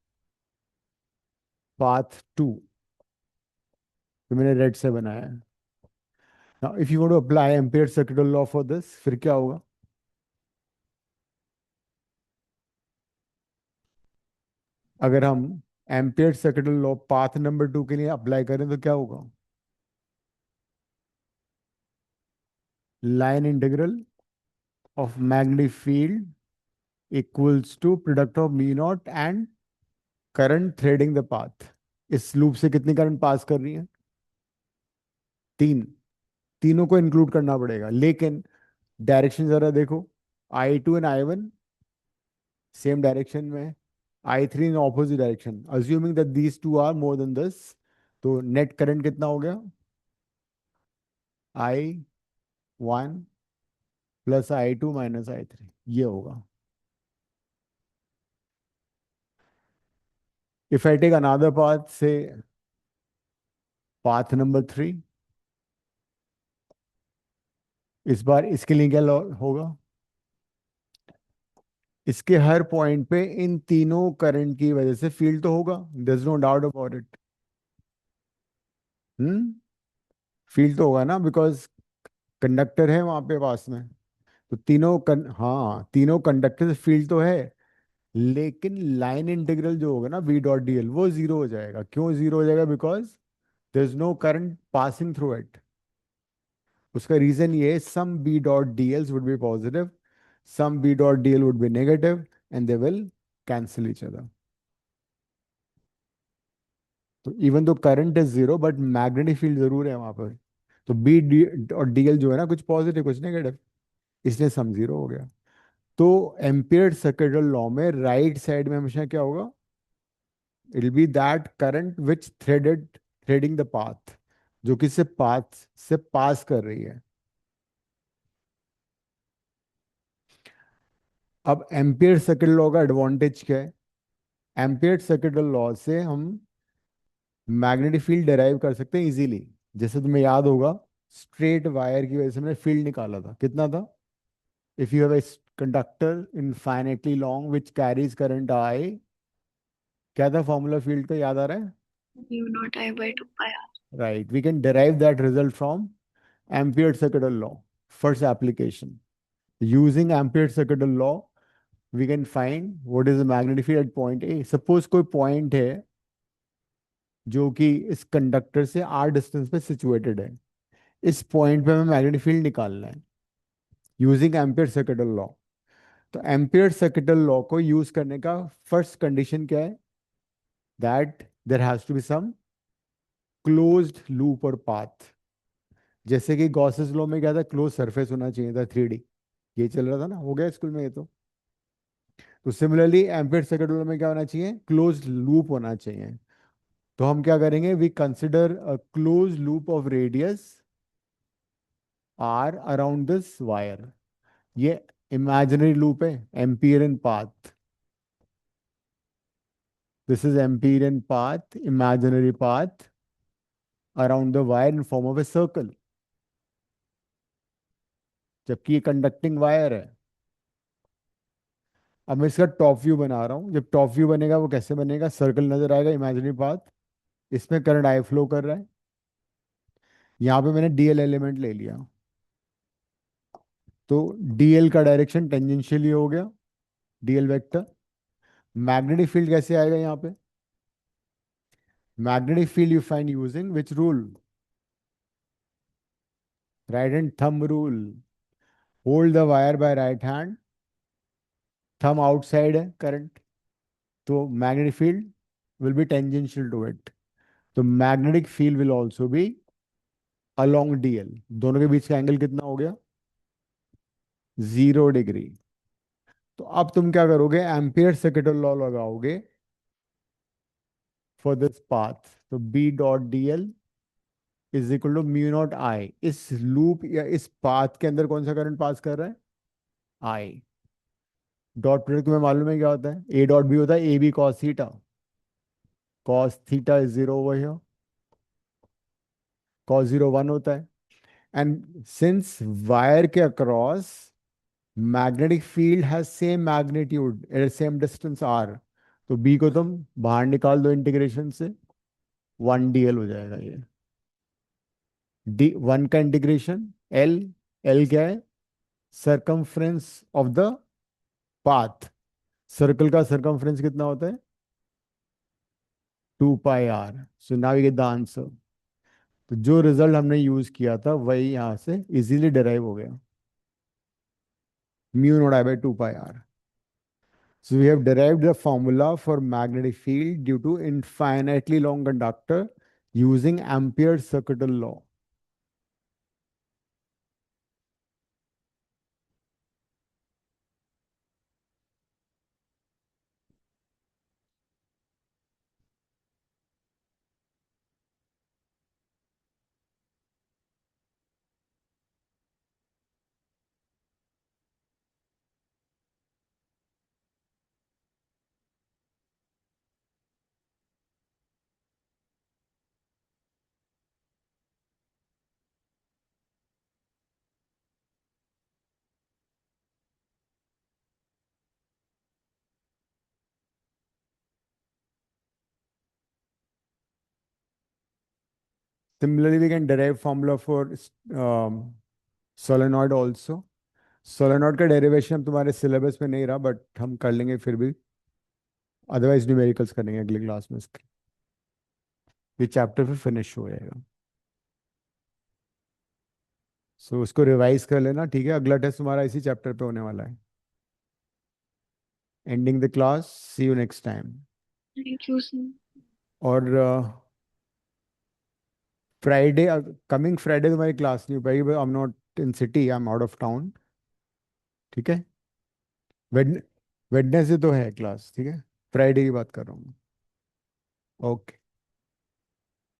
path 2 जो मैंने रेड से बनाया है. Now if you want to apply Ampere's second law for this, फिर क्या होगा, अगर हम Ampere's second law path number 2 के लिए अप्लाई करें तो क्या होगा, line integral of magnetic field equals to product of mu naught and current threading the path. इस लूप से कितनी करंट पास कर रही है, 3. तीनों को इंक्लूड करना पड़ेगा. लेकिन डायरेक्शन जरा देखो, I2 and I1 same direction में, I3 in opposite direction, assuming that these two are more than this, तो नेट करंट कितना हो गया? I1 plus I2 minus I3, ये होगा. If I take another path, say path number 3, इस बार इसके लिए क्या होगा? इसके हर पॉइंट पे इन तीनों करंट की वजह से फील्ड तो होगा, there is no doubt about it. Field तो होगा ना, बिकॉज कंडक्टर है वहां पे पास में. तो हाँ, तीनों कंडक्टर से फील्ड तो है, लेकिन लाइन इंटीग्रल जो होगा ना बी डॉट डी एल, वो जीरो हो जाएगा. क्यों जीरो हो जाएगा? Because there is no current passing through it. उसका रीजन ये है, some B dot D Ls would be positive, some B dot D L would be negative, and they will cancel each other. तो even though current is zero, but magnetic field जरूर है वहां पर. तो B D और DL जो है ना, कुछ पॉजिटिव कुछ नेगेटिव, इसलिए सम जीरो हो गया. तो एम्पियर सर्किटल लॉ में राइट साइड में हमेशा क्या होगा? It will B that current which threading the path, जो कि से पाथ से पास कर रही है. अब एम्पियर सर्किटल लॉ का एडवांटेज क्या है? एम्पियर सर्किटल लॉ से हम मैग्नेटिक फील्ड डिराइव कर सकते हैं इजीली. जैसे तुम्हें याद होगा, स्ट्रेट वायर की वजह से मैंने फील्ड निकाला था, कितना था? If you have a conductor infinitely long which carries current I, क्या था फॉर्मूला फील्ड का, याद आ रहा है? mu naught I by 2 pi r. Right, we can derive that result from ampere circuital law. First application, using ampere circuital law, we can find what is the magnetic field at point A. Suppose कोई point है जो कि इस conductor से r distance पे situated है. इस point पे हमें मैग्नेटिक फील्ड निकालना है यूजिंग एम्पियर सर्किटल लॉ. तो एम्पियर सर्किटल लॉ को यूज करने का फर्स्ट कंडीशन क्या है? That there has to be some closed loop और पाथ. जैसे कि गॉसेस लॉ में क्या था? क्लोज सरफेस होना चाहिए था, 3D. ये चल रहा था ना, हो गया स्कूल में ये तो सिमिलरली एम्पियर सर्किटल लॉ में क्या होना चाहिए? क्लोज्ड लूप होना चाहिए. तो हम क्या करेंगे? We consider a close loop of radius R around this wire. ये इमेजिनरी लूप है, Amperian path. This is Amperian path, imaginary path around the wire in form of a circle, जबकि ये कंडक्टिंग वायर है. अब मैं इसका top view बना रहा हूँ. जब टॉप व्यू बनेगा वो कैसे बनेगा? सर्कल नजर आएगा, इमेजिनरी पाथ, इसमें करंट आई फ्लो कर रहा है. यहाँ पे मैंने डीएल एलिमेंट ले लिया, तो डीएल का डायरेक्शन टेंजेंशियली हो गया, डीएल वेक्टर. मैग्नेटिक फील्ड कैसे आएगा यहाँ पे? Magnetic field you find using which rule? Right hand thumb rule. Hold the wire by right hand, thumb outside है करंट, तो magnetic field will be tangential to it. तो magnetic field will also be along DL. दोनों के बीच का angle कितना हो गया? 0 degree. तो अब तुम क्या करोगे? एम्पियर सर्किटल लॉ लगाओगे फॉर दिस पाथ. तो B dot D L is equal to mu naught I. इस लूप या इस पाथ के अंदर कौन सा करंट पास कर रहा है? आई. डॉट प्रोडक्ट तुम्हें मालूम है क्या होता है? ए डॉट बी होता है A B cos theta. Cos theta is zero over here, cos zero 1 होता है. एंड सिंस वायर के across magnetic field has same magnitude at same distance R, तो बी को तुम बाहर निकाल दो इंटीग्रेशन से, 1 dl हो जाएगा ये. डी 1 का इंटीग्रेशन एल, एल क्या है? Circumference of the path. Circle का सरकमफ्रेंस कितना होता है? 2 pi r. So now you get the answer. तो जो रिजल्ट हमने यूज किया था वही यहां से इजीली डिराइव हो गया, mu naught I bye 2 pi r. So we have derived the formula for magnetic field due to infinitely long conductor using Ampere's circuital law. Similarly, we can derive formula for solenoid also. Solenoid का derivation अब तुम्हारे syllabus में नहीं रहा, but हम कर लेंगे फिर भी, अदरवाइज न्यूमेरिकल्स करेंगे अगली क्लास में इसके। ये चैप्टर फिर फिनिश हो जाएगा। सो उसको रिवाइज कर लेना, ठीक है। अगला टेस्ट तुम्हारा इसी चैप्टर पे होने वाला है। Ending the class, see you next time. Thank you, sir. और फ्राइडे, कमिंग फ्राइडे तुम्हारी क्लास नहीं हो पाएगी, I am not in city, I am out of town, ठीक है। वेडनेसडे तो है क्लास, ठीक है। फ्राइडे की बात कर रहा हूँ। ओके।